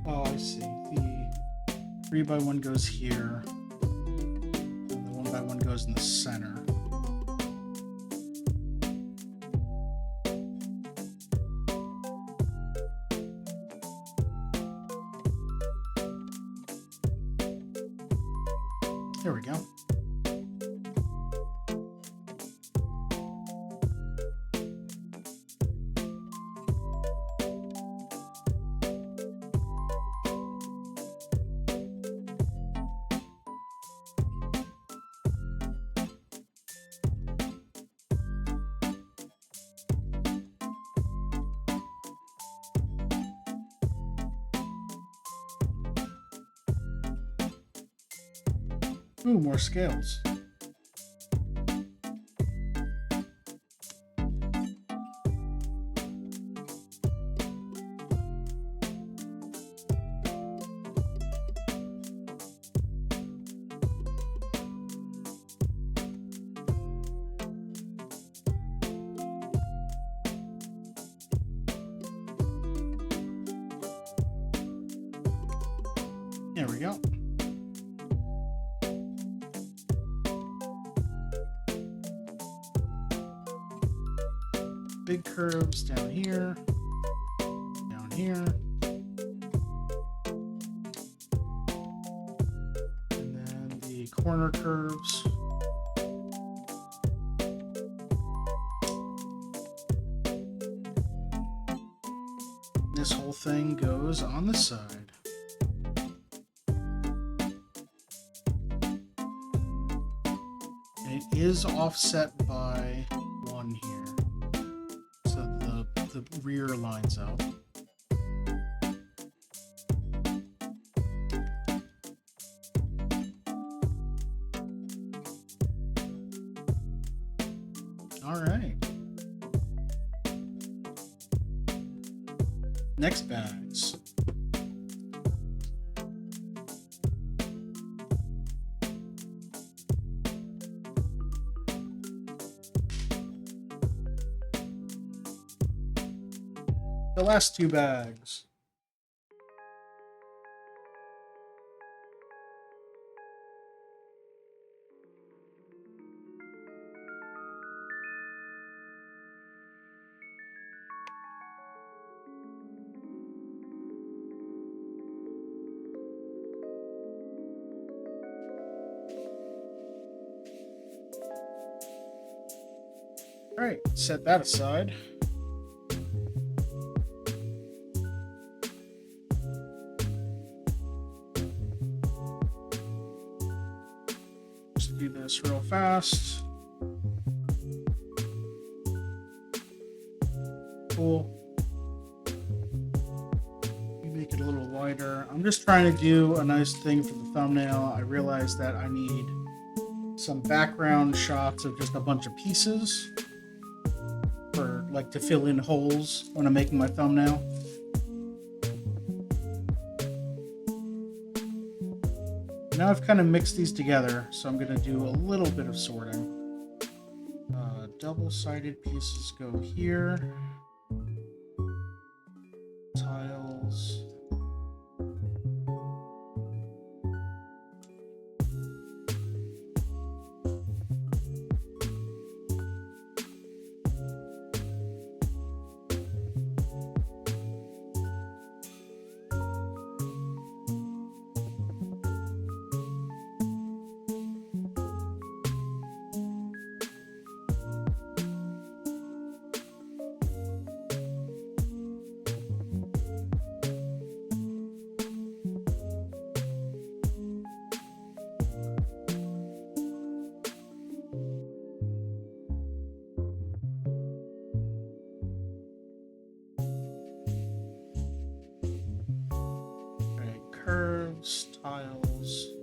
Oh, I see. The 3x1 goes here. And the 1x1 goes in the center. There we go. Ooh, more scales. There we go. Big curves down here, down here, and then the corner curves. This whole thing goes on the side. And it is offset by 1 here. The rear lines up. All right. Next bags. The last 2 bags. All right, set that aside. Just do this real fast. Cool. Make it a little wider. I'm just trying to do a nice thing for the thumbnail. I realized that I need some background shots of just a bunch of pieces for like to fill in holes when I'm making my thumbnail. Now I've kind of mixed these together, so I'm going to do a little bit of sorting. Double-sided pieces go here. Tiles. Curves, tiles.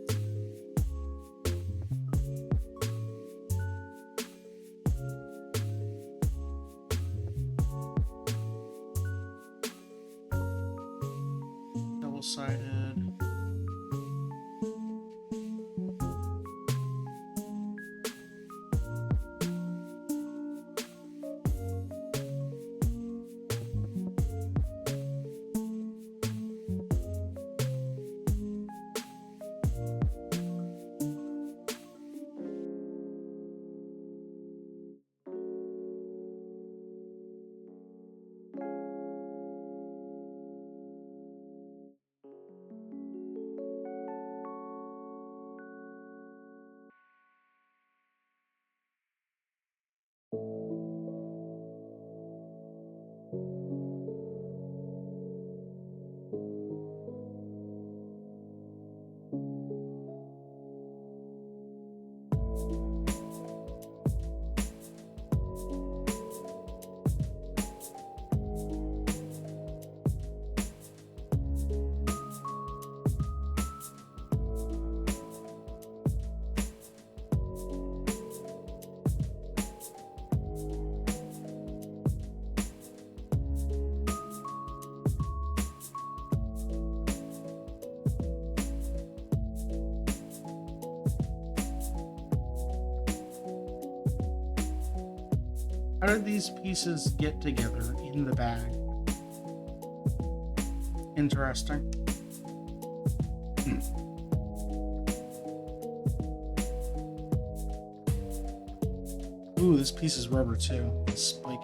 Double-sided. How did these pieces get together in the bag? Interesting. Ooh, this piece is rubber too. It's spike.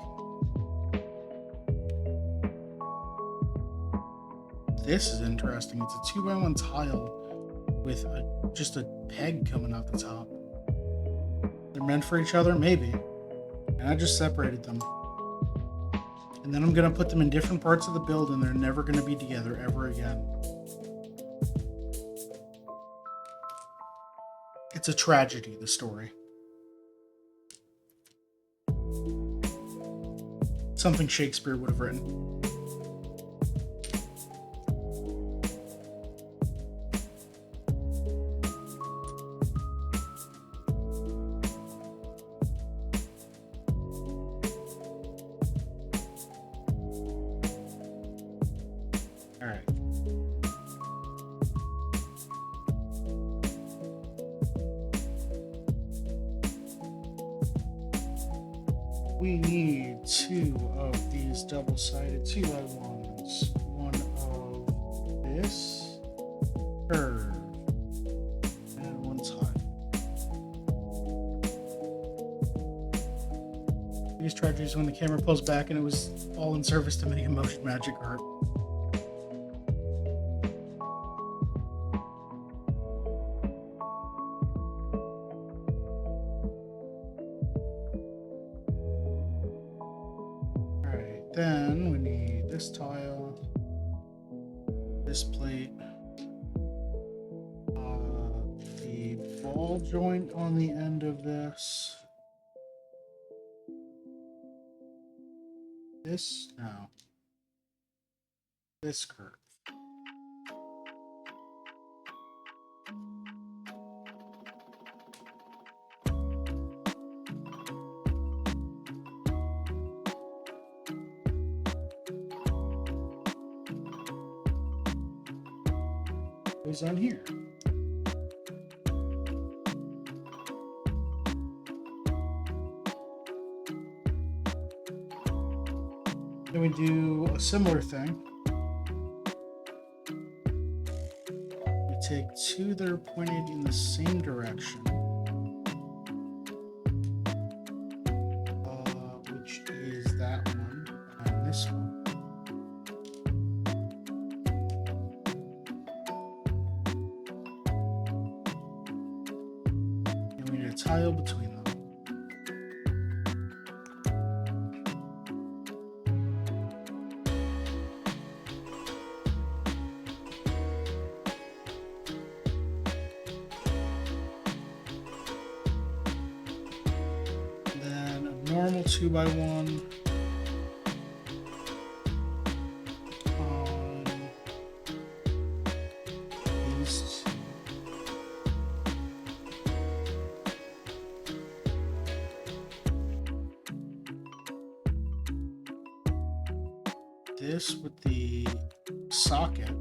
This is interesting. It's a 2x1 tile with just a peg coming out the top. They're meant for each other? Maybe. And I just separated them. And then I'm going to put them in different parts of the build and they're never going to be together ever again. It's a tragedy, the story. Something Shakespeare would have written. We need 2 of these double-sided 2x1s. One of this curve and one tile. We just tried to use when the camera pulls back and it was all in service to making a motion Magikarp. Then we need this tile, this plate, the ball joint on the end of this, this curve. Goes on here. Then we do a similar thing. We take 2 that are pointed in the same direction, which is that one and this one. Tile between them. Then a normal 2x1 on these 2. This with the socket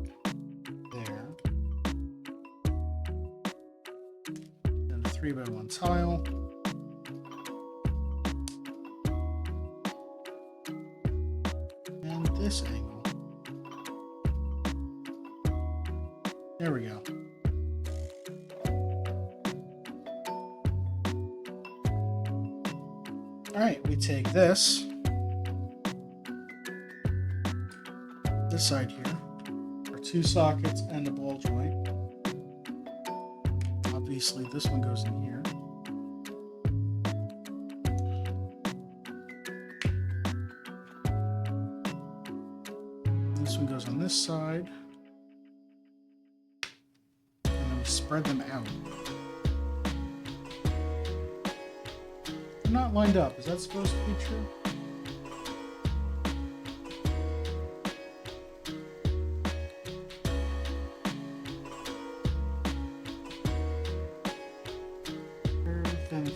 there, and a 3x1 tile, and this angle. There we go. All right, we take this side here, our 2 sockets and a ball joint. Obviously this one goes in here. This one goes on this side. And then we spread them out. They're not lined up. Is that supposed to be true?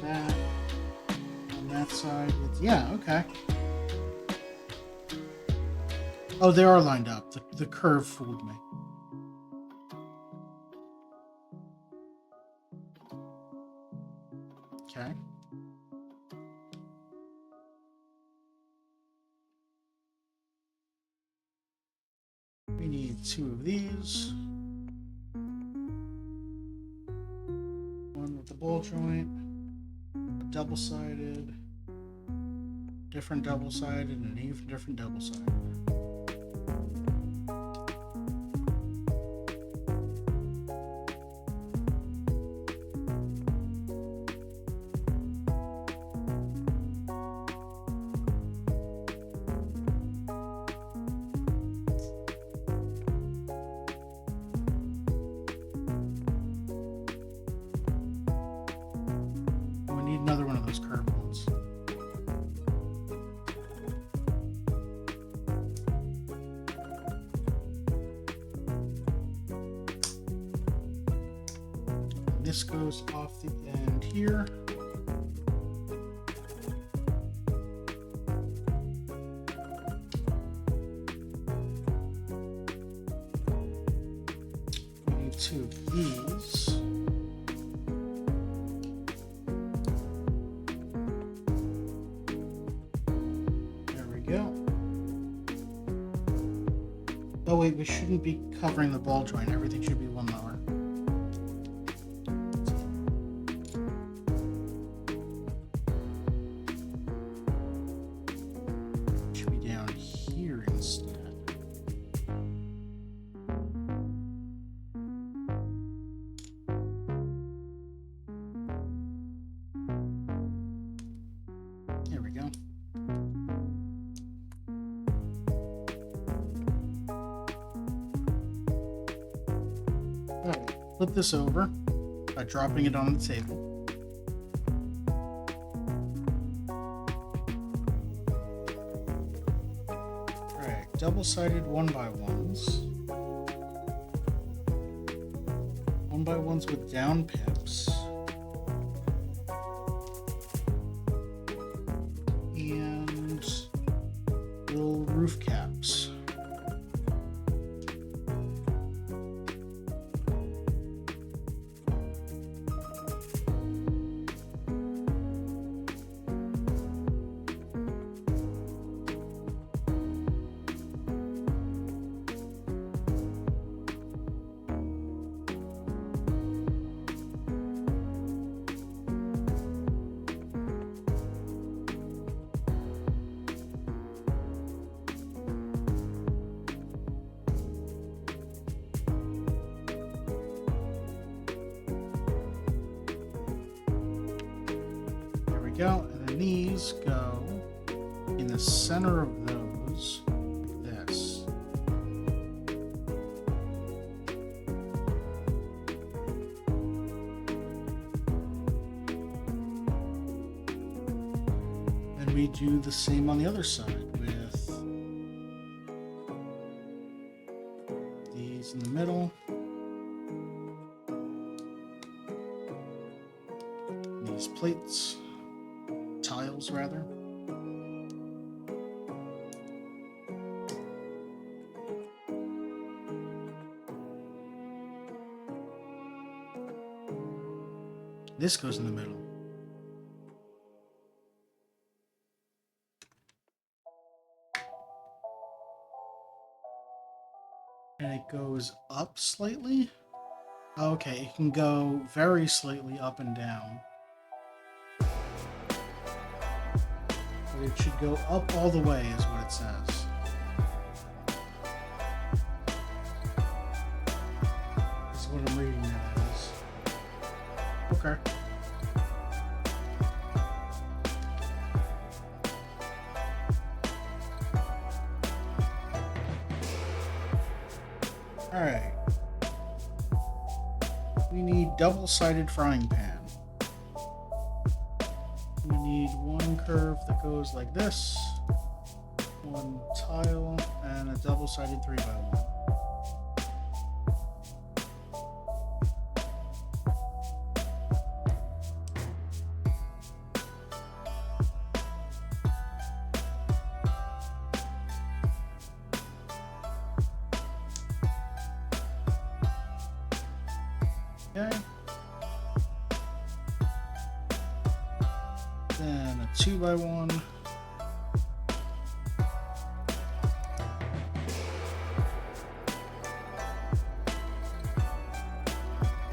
That on that side, yeah, okay. Oh, they are lined up. The curve fooled me. Okay. We need 2 of these. One with the ball joint. Double-sided, different double-sided, and even different double-sided. Need another one of those curved ones. And this goes off the end here. We need 2 of these. Oh wait, we shouldn't be covering the ball joint. Everything should be one lower. Should be down here instead. There we go. Flip this over by dropping it on the table. Alright, double-sided 1x1s. 1x1s with down pips. And little roof caps. Go, and then these go in the center of those like this. And we do the same on the other side with these in the middle. These plates. Tiles, rather. This goes in the middle. And it goes up slightly? Okay, it can go very slightly up and down. It should go up all the way, is what it says. This is what I'm reading that as. Okay. Alright. We need double-sided frying pan. We need one curve that goes like this, one tile, and a double-sided 3x1. Okay. Then a 2x1.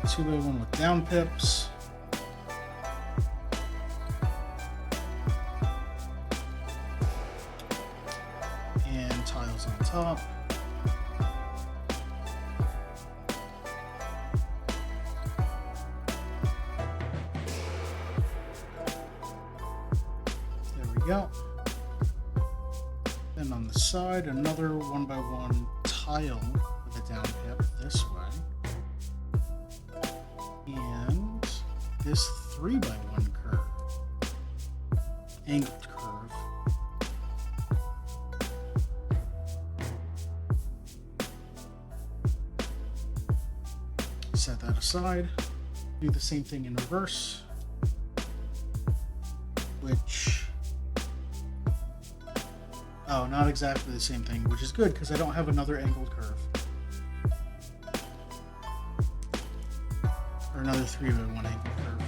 A 2x1 with down pips. And tiles on top. Go. Then on the side, another 1x1 tile with a down pip this way. And this 3x1 curve. Angled curve. Set that aside. Do the same thing in reverse. Which... Oh, not exactly the same thing, which is good because I don't have another angled curve. Or another 3x1 angled curve.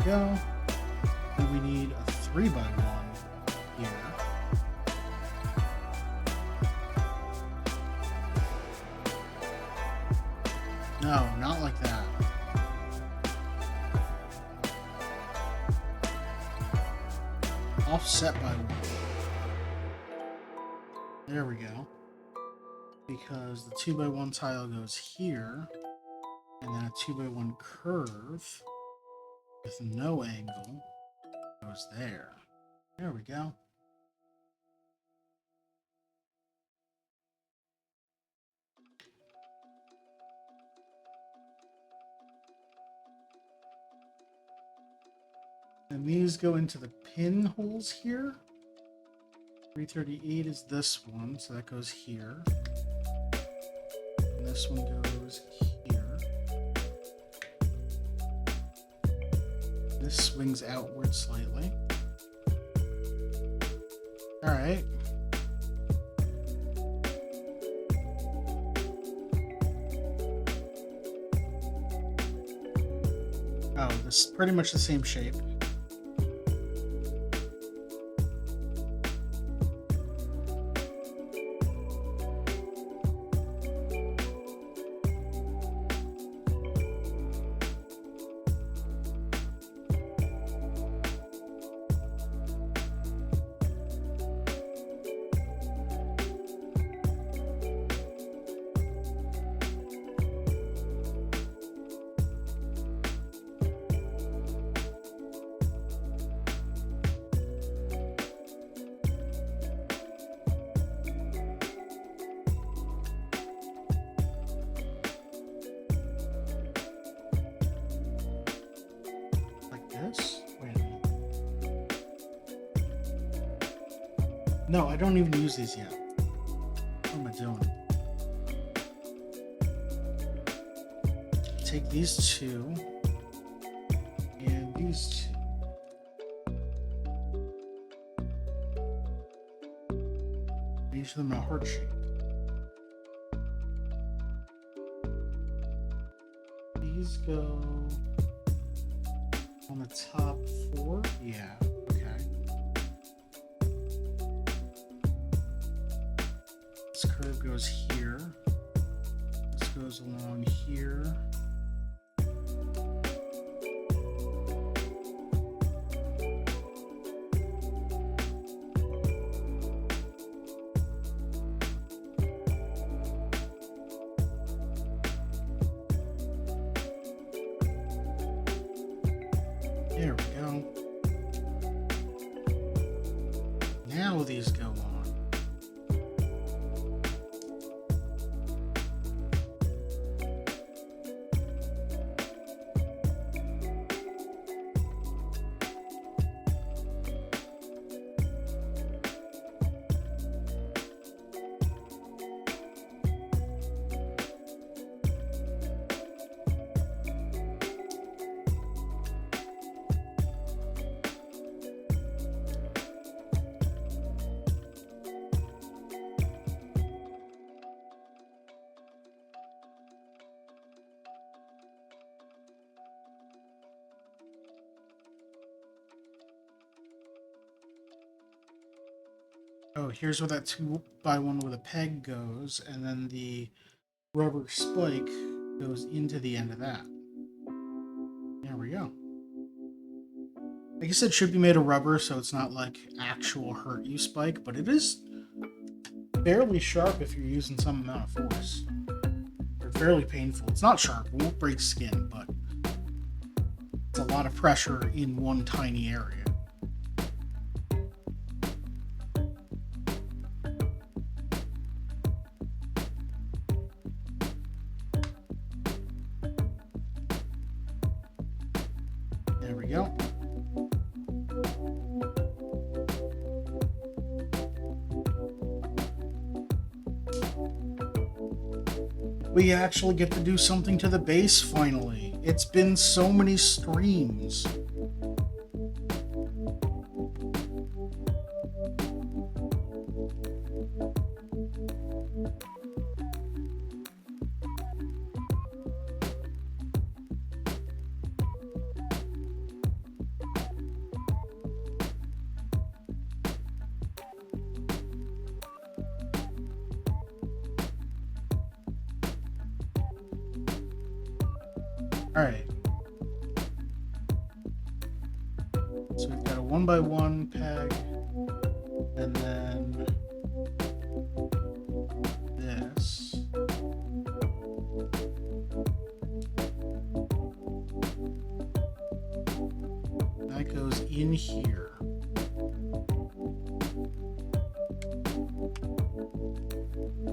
go. And we need a 3x1 here. No, not like that. Offset by 1. There we go. Because the 2x1 tile goes here, and then a 2x1 curve with no angle goes there. There we go. And these go into the pinholes here. 338 is this one, so that goes here. And this one goes here. This swings outward slightly. Alright. Oh, this is pretty much the same shape. This? Wait a minute. No, I don't even use these yet. What am I doing? Take these two and these two. Each of them a heart shape. These go on the top 4? Yeah, okay. This curve goes here. This goes along here. There we go. Now these go on. Oh, here's where that 2x1 with a peg goes, and then the rubber spike goes into the end of that. There we go. I guess it should be made of rubber, so it's not like actual hurt you spike, but it is fairly sharp if you're using some amount of force. Or fairly painful. It's not sharp, it won't break skin, but it's a lot of pressure in one tiny area. There we go. We actually get to do something to the base finally. It's been so many streams. Alright. So we've got a 1x1 peg, and then this. That goes in here.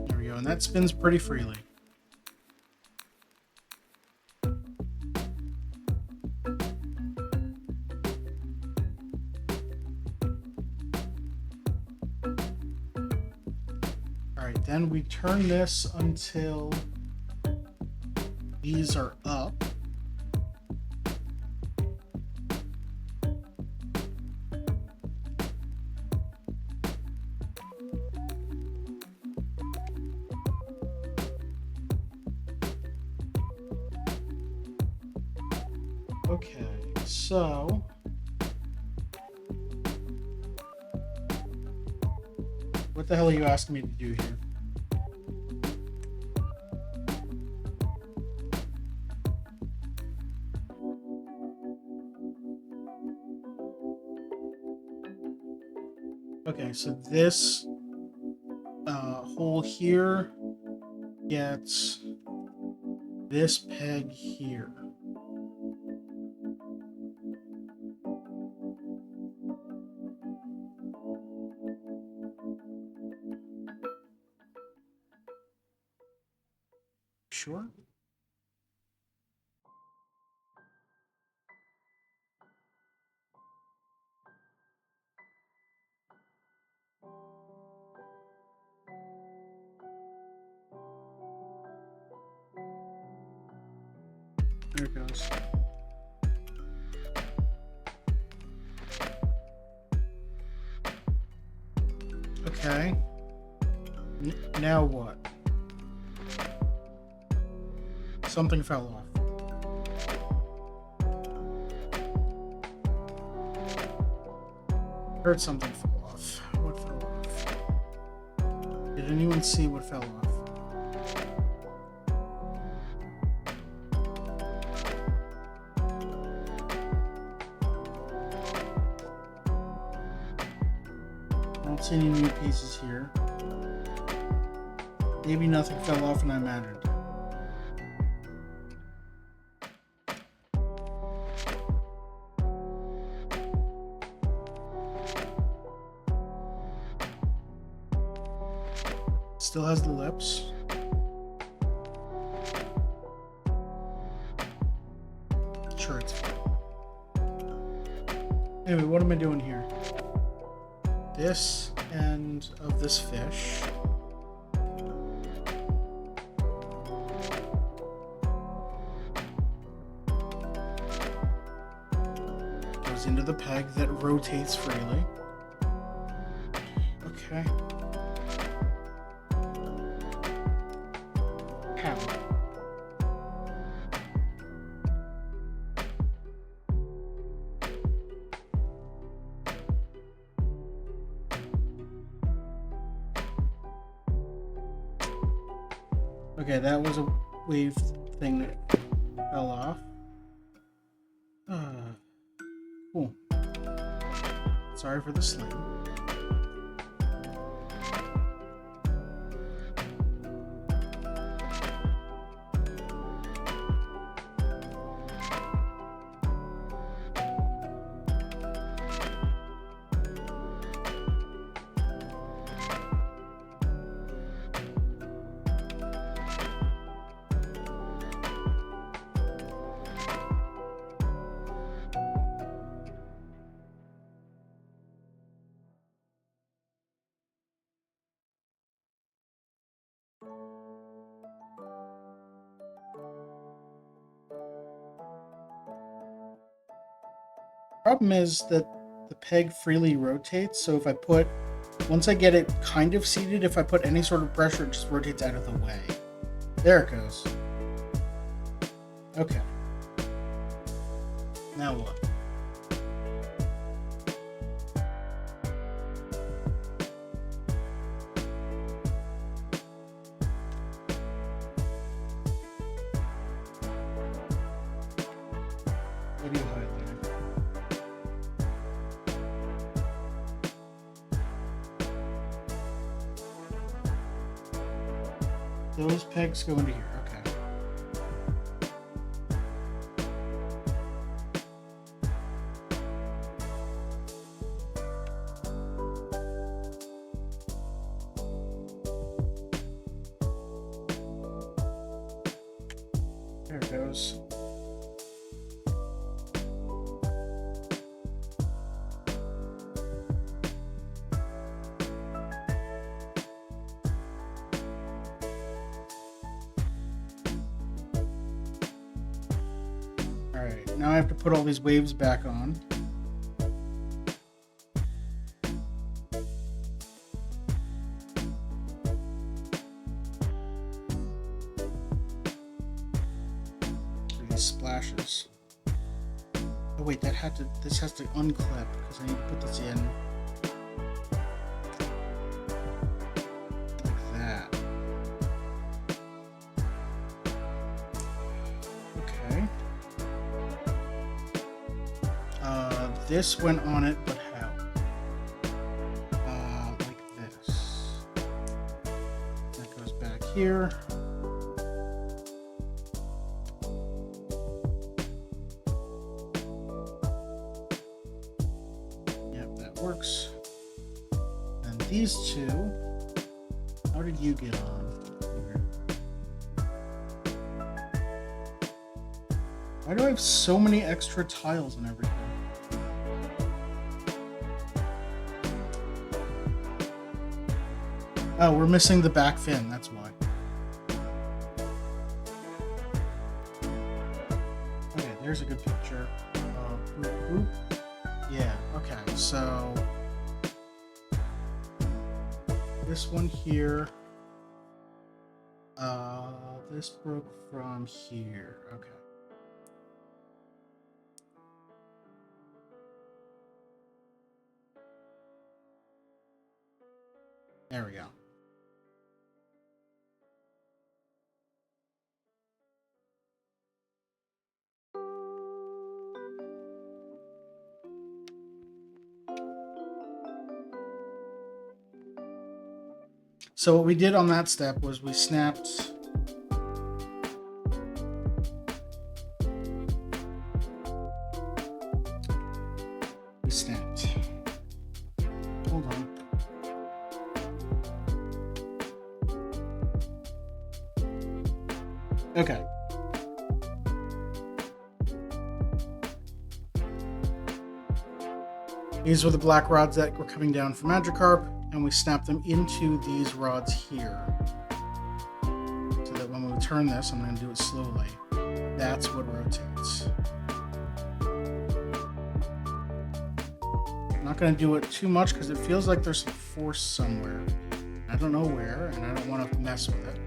There we go, and that spins pretty freely. Alright, then we turn this until these are up. Okay, so what the hell are you asking me to do here? Okay, so this hole here gets this peg here. Sure. There it goes. Okay. Now what? Something fell off. Heard something fall off. What fell off? Did anyone see what fell off? I don't see any new pieces here. Maybe nothing fell off and I imagined it. Still has the lips. Sure, it's fine. Anyway, what am I doing here? This end of this fish goes into the peg that rotates freely. Okay. How? Okay, that was a wave thing that fell off. Cool. Sorry for the slam. Problem is that the peg freely rotates, so if I put, once I get it kind of seated, if I put any sort of pressure, it just rotates out of the way. There it goes. Okay. Now what? Those pegs go into here. Okay. There it goes. Alright, now I have to put all these waves back on. Splashes. Oh wait, this has to unclip because I need to put this in like that. Okay. This went on it, but how? Like this. That goes back here. Works. And these two, how did you get on here? Why do I have so many extra tiles and everything? Oh, we're missing the back fin, that's why. Okay, there's a good picture. Boop, boop. Yeah, okay, so this one here, this broke from here, okay. There we go. So what we did on that step was we snapped hold on. Okay. These were the black rods that were coming down from Magikarp, and we snapped them into these rods here. So that when we turn this, I'm going to do it slowly, that's what rotates. I'm not going to do it too much because it feels like there's some force somewhere. I don't know where, and I don't want to mess with it.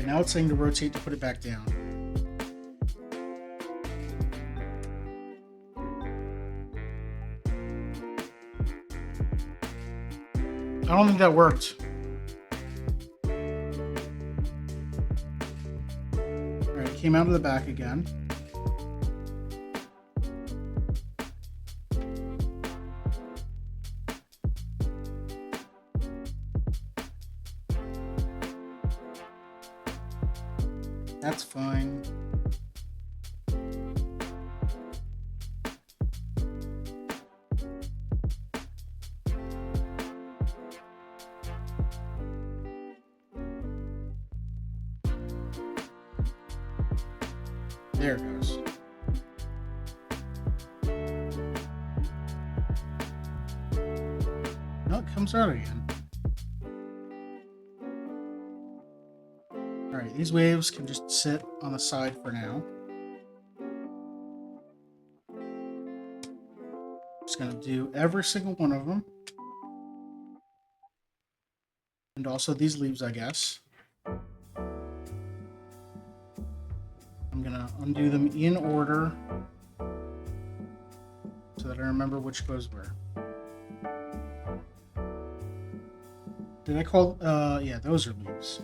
Now it's saying to rotate to put it back down. I don't think that worked. Alright, it came out of the back again. That's fine. There it goes. No, it comes out again. Alright, these waves can just sit on the side for now. Just going to do every single one of them. And also these leaves, I guess. I'm going to undo them in order so that I remember which goes where. Did I call... yeah, those are leaves.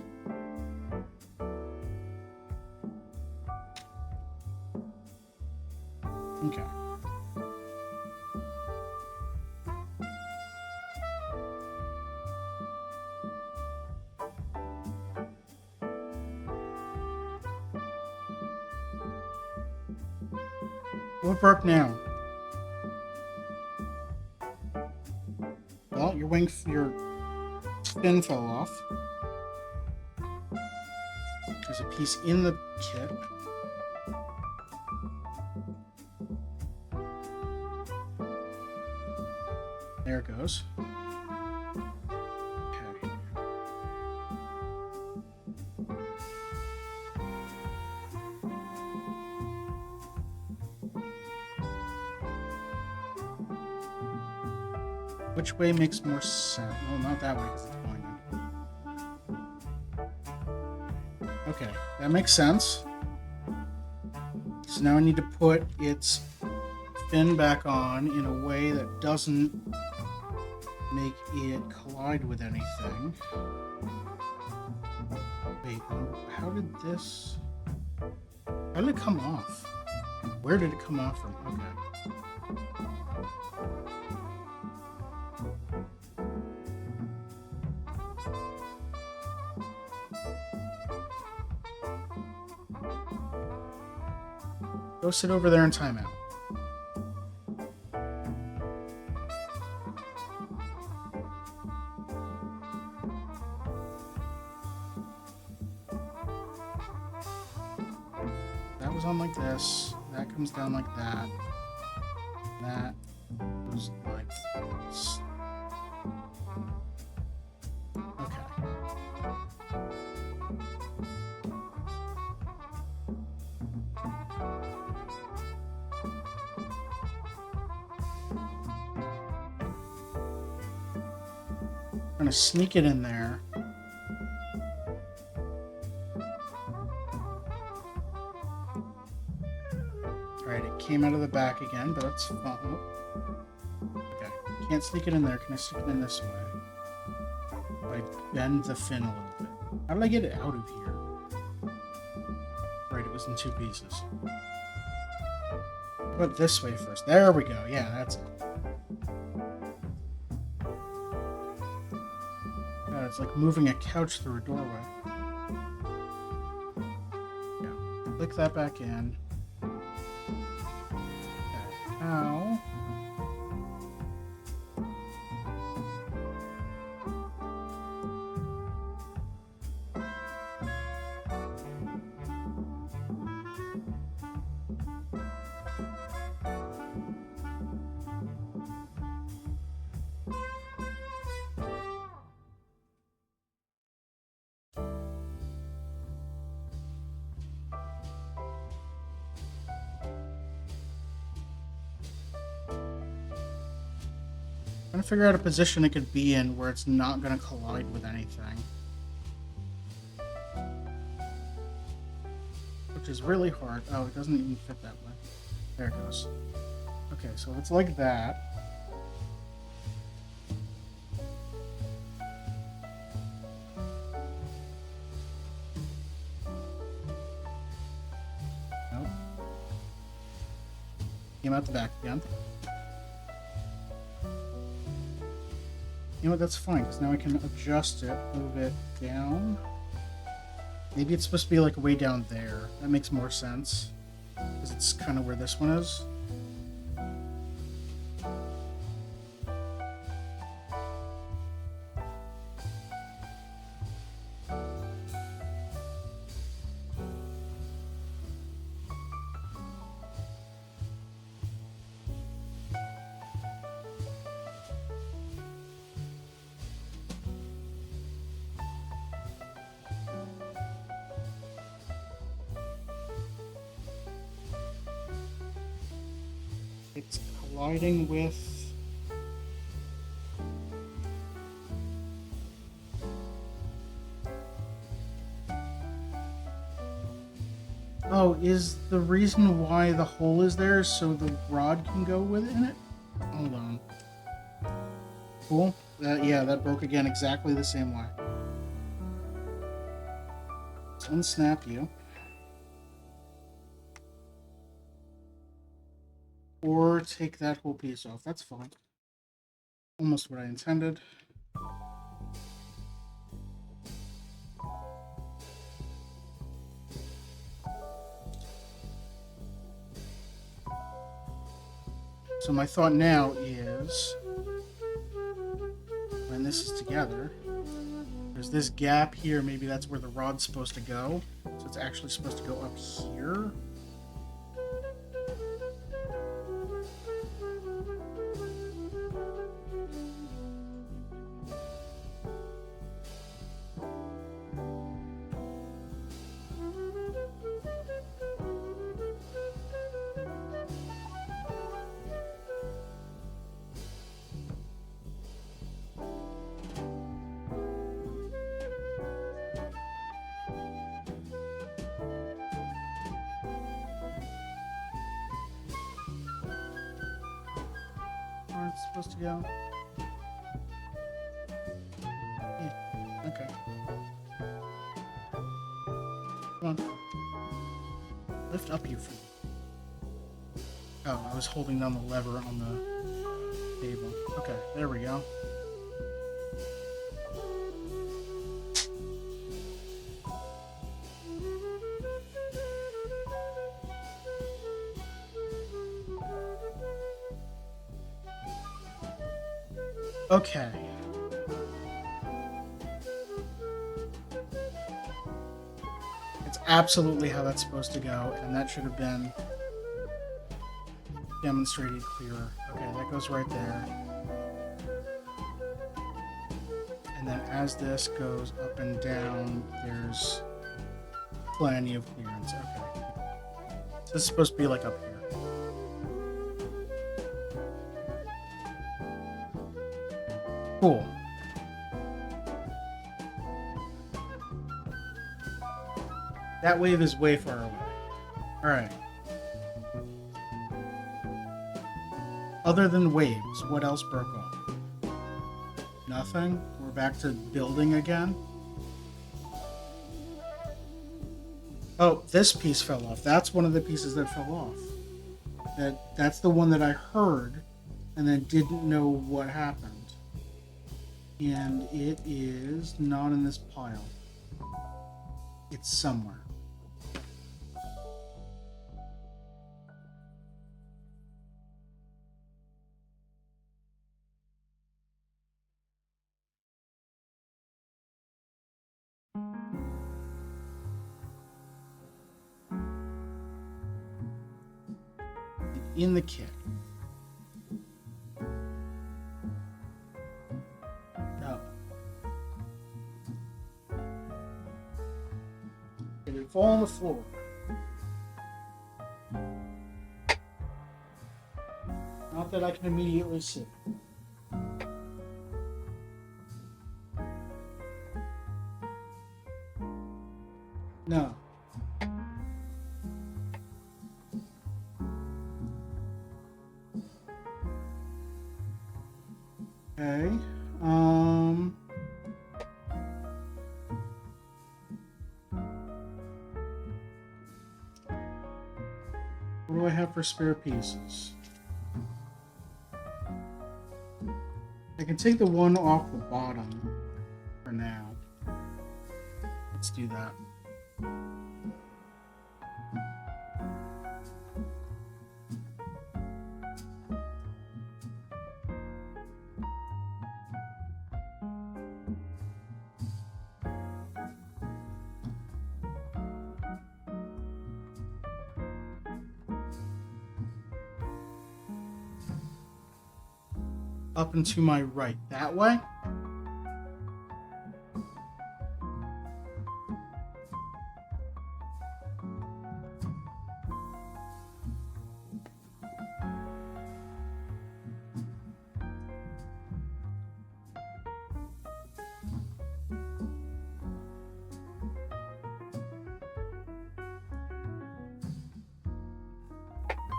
What broke now? Well, your fin fell off. There's a piece in the kit. There it goes. Okay. Which way makes more sense? No, not that way because it's pointing. Okay, that makes sense. So now I need to put its fin back on in a way that doesn't make it collide with anything. Wait, how did it come off? Where did it come off from? Okay. Go sit over there in timeout. That was on like this. That comes down like that. That goes like this. Okay. I'm gonna sneak it in there. Alright, it came out of the back again, but that's fine. Okay, can't sneak it in there. Can I sneak it in this way? If I bend the fin a little bit. How did I get it out of here? Right, it was in two pieces. How about this way first? There we go. Yeah, that's it. God, it's like moving a couch through a doorway. Yeah. Click that back in. Okay. Now... trying to figure out a position it could be in where it's not going to collide with anything. Which is really hard. Oh, it doesn't even fit that way. There it goes. Okay, so it's like that. Nope. Came out the back again. You know what, that's fine, because now I can adjust it, move it down. Maybe it's supposed to be like way down there. That makes more sense, because it's kind of where this one is. It's colliding with... Oh, is the reason why the hole is there so the rod can go within it? Hold on. Cool. Yeah, that broke again exactly the same way. Let's unsnap you. Or take that whole piece off. That's fine. Almost what I intended. So my thought now is, when this is together, there's this gap here. Maybe that's where the rod's supposed to go. So it's actually supposed to go up here. Where it's supposed to go. Yeah. Okay. Come on. Lift up, you fool. Oh, I was holding down the lever on the table. Okay, there we go. Okay. It's absolutely how that's supposed to go, and that should have been demonstrated clearer. Okay, that goes right there. And then as this goes up and down, there's plenty of clearance. Okay. So this is supposed to be like up here. Cool. That wave is way far away. Alright. Other than waves, what else broke off? Nothing? We're back to building again? Oh, this piece fell off. That's one of the pieces that fell off. That's the one that I heard and then didn't know what happened. And it is not in this pile. It's somewhere. In the kit. No. Did it fall on the floor? Not that I can immediately see. No. Okay. What do I have for spare pieces? I can take the one off the bottom for now. Let's do that. Up and to my right, that way?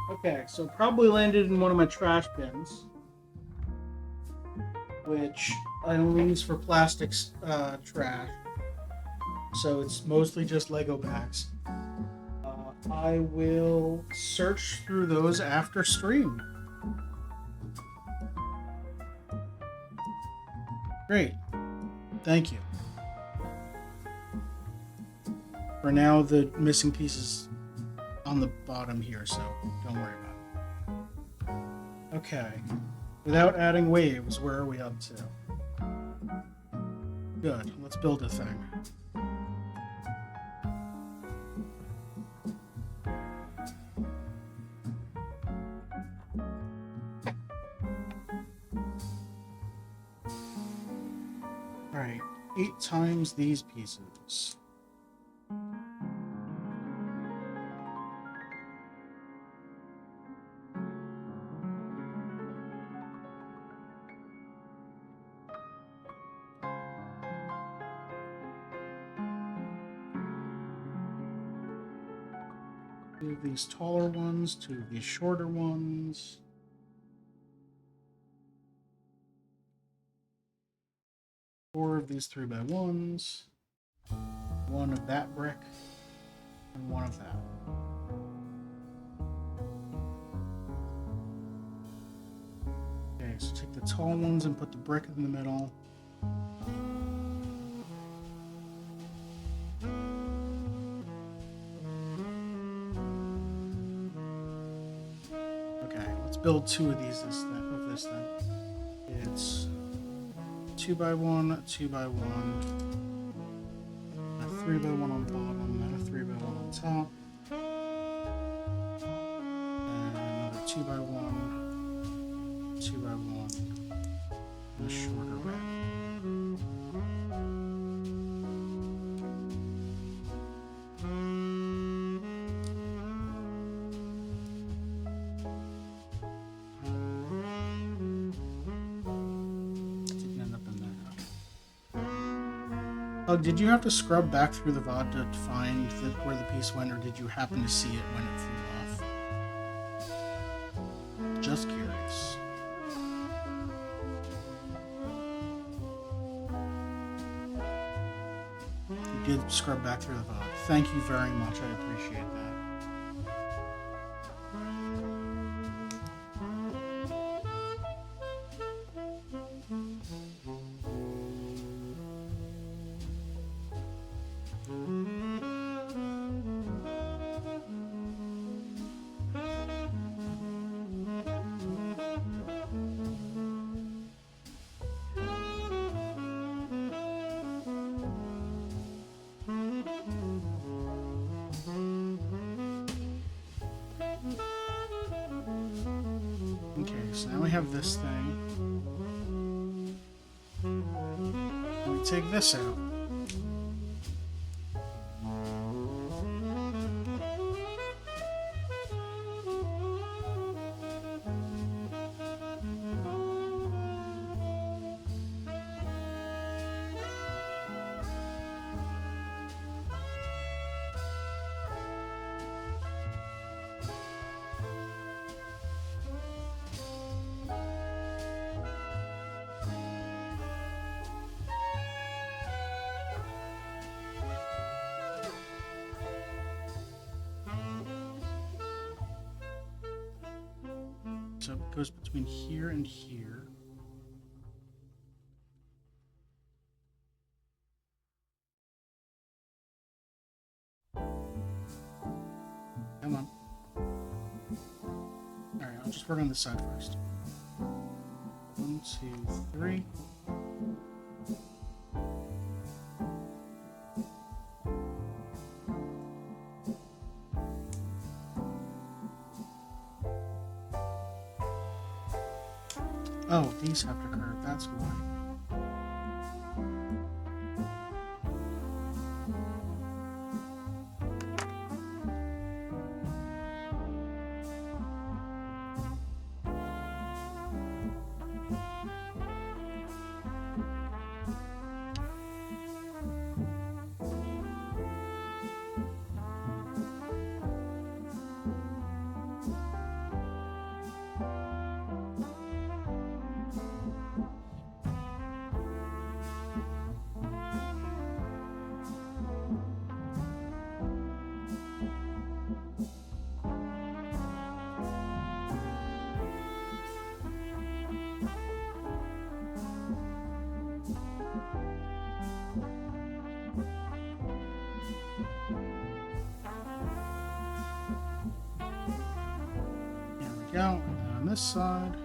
Okay, so probably landed in one of my trash bins, which I only use for plastics trash, so it's mostly just Lego bags. I will search through those after stream. Great, thank you. For now, the missing piece is on the bottom here, so don't worry about it. Okay. Without adding waves, where are we up to? Good. Let's build a thing. Alright. 8 times these pieces. Two of these taller ones, 2 of these shorter ones. 4 of these 3x1s. 1 of that brick. And 1 of that. Okay, so take the tall ones and put the brick in the middle. Okay, let's build 2 of these of this then. It's 2x1, 2x1, a 3x1 on the bottom, and a 3x1 on top, and another 2x1, 2x1, and a shorter red. Did you have to scrub back through the VOD to find where the piece went, or did you happen to see it when it flew off? Just curious. You did scrub back through the VOD. Thank you very much. I appreciate that. So now we have this thing. And we take this out. So it goes between here and here. Come on. Alright, I'll just work on this side first. 1, 2, 3. Oh, these have to curve, that's why. Go, and on this side.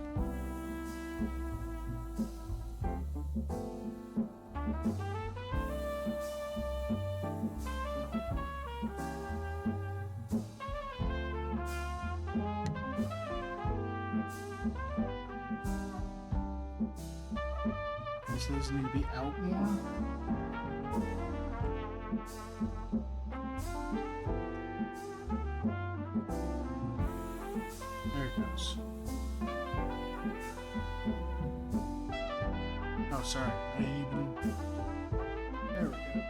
these need to be out more. There it goes. Oh, sorry. I didn't even... There we go.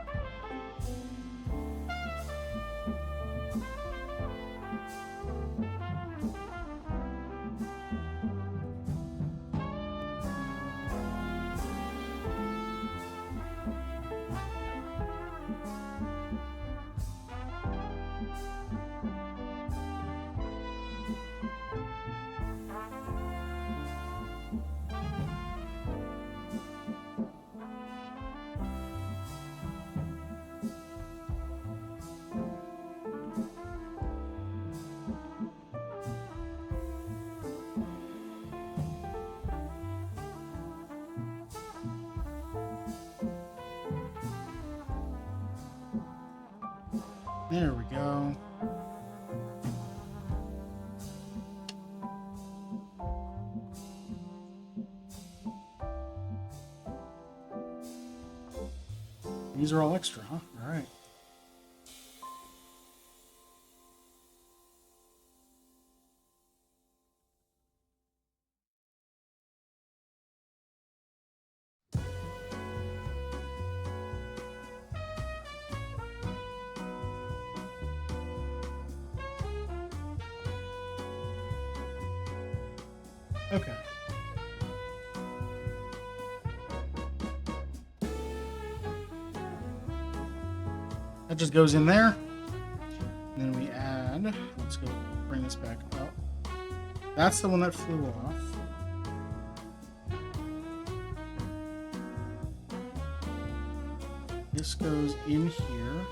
There we go. These are all extra, huh? All right. Okay. That just goes in there. And then we add, let's go bring this back up. That's the one that flew off. This goes in here.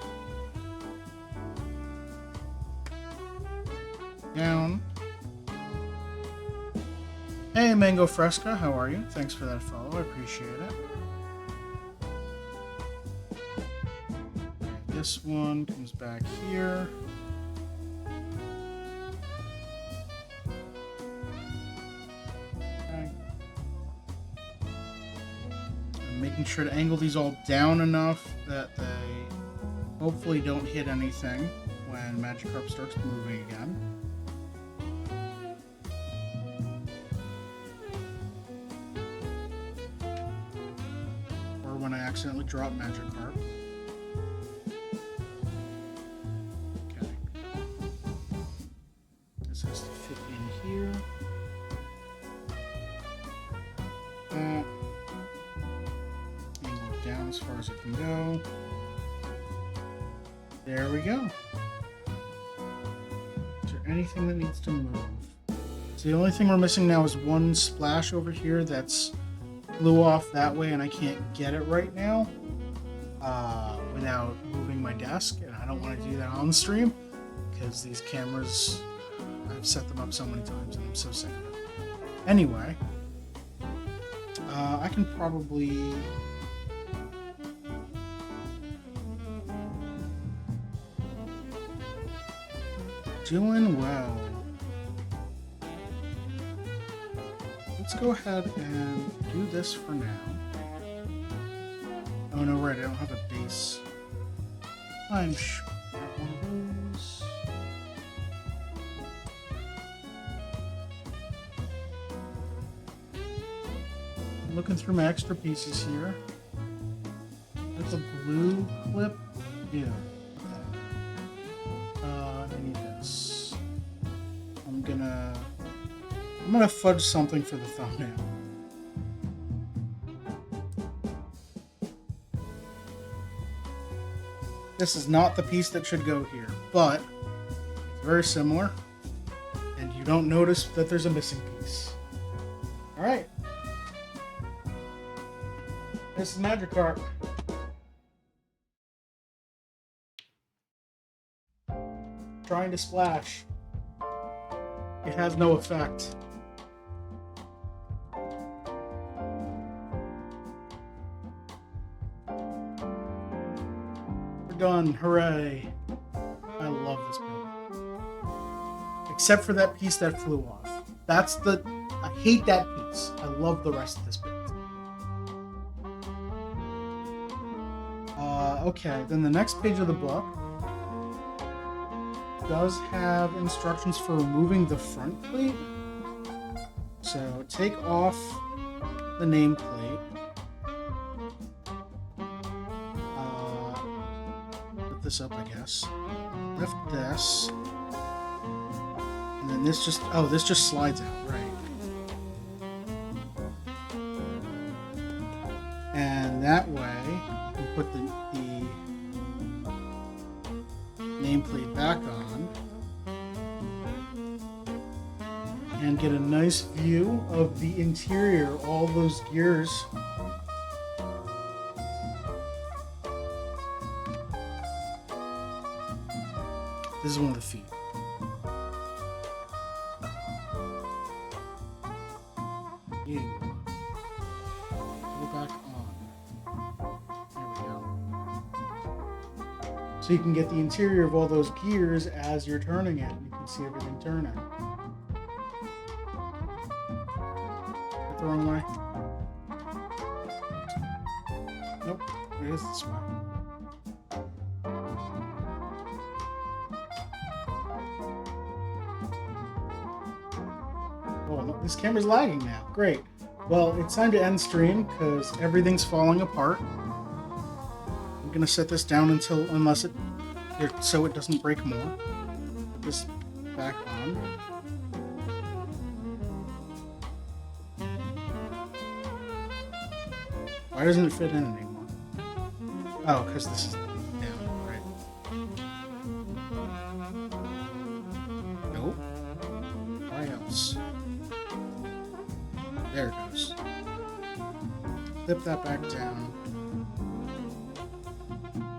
Down. Hey, Mango Fresca, how are you? Thanks for that follow, I appreciate it. This one comes back here. Okay. I'm making sure to angle these all down enough that they hopefully don't hit anything when Magikarp starts moving again. Accidentally drop Magikarp. Okay. This has to fit in here. Angle it down as far as it can go. There we go. Is there anything that needs to move? So the only thing we're missing now is one splash over here that's flew off that way and I can't get it right now without moving my desk, and I don't want to do that on stream because these cameras, I've set them up so many times and I'm so sick of it. Anyway, I can probably doing well. Let's go ahead and do this for now. Oh no, right, I don't have a base. I'm sure I have one of those. I'm looking through my extra pieces here. There's a blue clip. Yeah. Okay. I need this. I'm gonna fudge something for the thumbnail. This is not the piece that should go here, but it's very similar, and you don't notice that there's a missing piece. Alright. This is Magikarp. Trying to splash. It has no effect. Done. Hooray. I love this build. Except for that piece that flew off. I hate that piece. I love the rest of this build. Okay, then the next page of the book does have instructions for removing the front plate. So take off the nameplate. Put this up, I guess. Lift this. And then this just, oh, this just slides out, right. And that way, we put the nameplate back on and get a nice view of the interior, all those gears. This is one of the feet. You go back on. There we go. So you can get the interior of all those gears as you're turning it. You can see everything turning. The wrong way. Nope, it is this way. Oh, no, this camera's lagging now. Great. Well, it's time to end stream because everything's falling apart. I'm gonna set this down unless it so it doesn't break more. Put this back on. Why doesn't it fit in anymore? Oh, because this is down, right? Nope. Why else? There it goes. Flip that back down.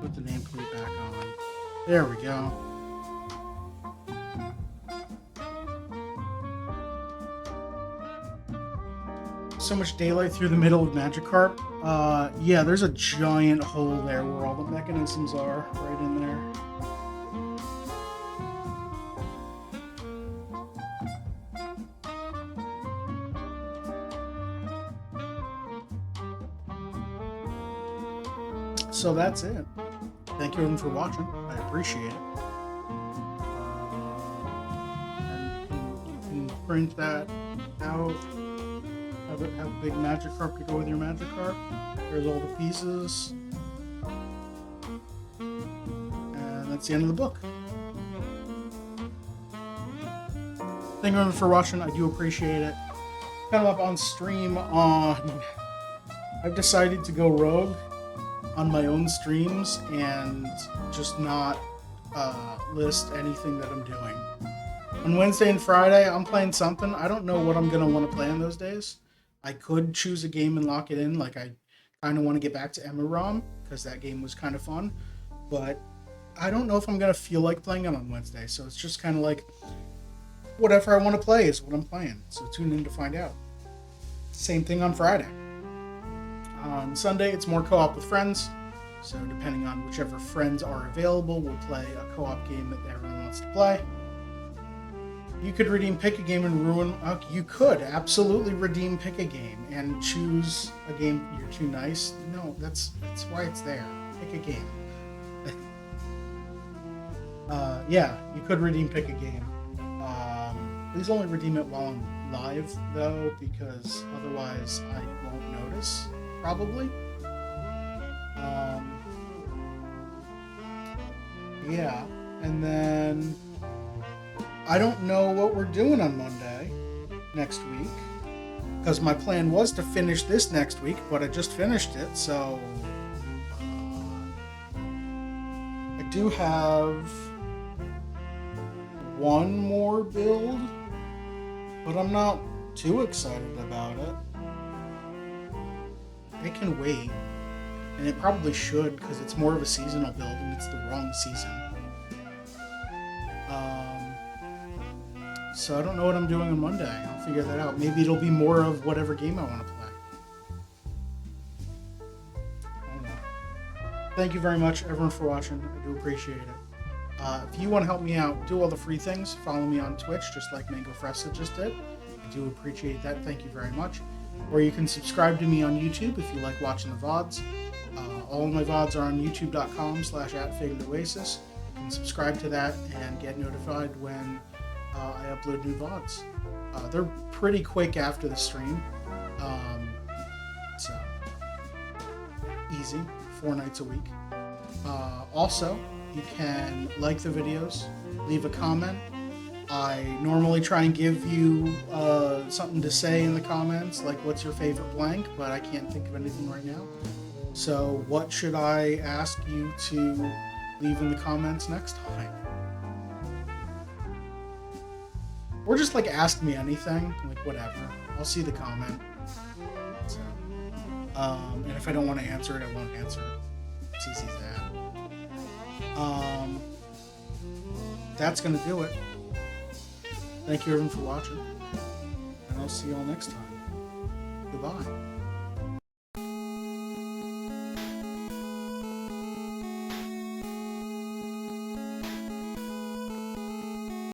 Put the nameplate back on. There we go. So much daylight through the middle of Magikarp. Yeah, there's a giant hole there where all the mechanisms are, right in there. So that's it. Thank you everyone for watching. I appreciate it. And you can print that out. Have a big Magikarp to go with your Magikarp. There's all the pieces. And that's the end of the book. Thank you everyone for watching. I do appreciate it. Coming up on stream on... I've decided to go rogue on my own streams and just not list anything that I'm doing. On Wednesday and Friday, I'm playing something. I don't know what I'm going to want to play on those days. I could choose a game and lock it in. Like, I kind of want to get back to Emirom because that game was kind of fun. But I don't know if I'm going to feel like playing it on Wednesday. So it's just kind of like, whatever I want to play is what I'm playing. So tune in to find out. Same thing on Friday. On Sunday, it's more co-op with friends. So depending on whichever friends are available, we'll play a co-op game that everyone wants to play. You could redeem Pick a Game and ruin... you could absolutely redeem Pick a Game and choose a game you're too nice. No, that's why it's there. Pick a game. Yeah, you could redeem Pick a Game. Please only redeem it while I'm live, though, because otherwise I won't notice, probably. Yeah, and then... I don't know what we're doing on Monday next week, because my plan was to finish this next week, but I just finished it, so I do have one more build, but I'm not too excited about it. It can wait, and it probably should, because it's more of a seasonal build, and it's the wrong season. So I don't know what I'm doing on Monday. I'll figure that out. Maybe it'll be more of whatever game I want to play. I don't know. Thank you very much, everyone, for watching. I do appreciate it. If you want to help me out, do all the free things. Follow me on Twitch, just like Mango Fressa just did. I do appreciate that. Thank you very much. Or you can subscribe to me on YouTube if you like watching the VODs. All of my VODs are on youtube.com/@FadedOasis. You can subscribe to that and get notified when I upload new VODs. They're pretty quick after the stream. So, easy, 4 nights a week. Also, you can like the videos, leave a comment. I normally try and give you something to say in the comments, like what's your favorite blank, but I can't think of anything right now. So what should I ask you to leave in the comments next time? Or just like ask me anything, like whatever. I'll see the comment. So, and if I don't want to answer it, I won't answer it. It's easy as that. That's gonna do it. Thank you everyone for watching, and I'll see you all next time. Goodbye.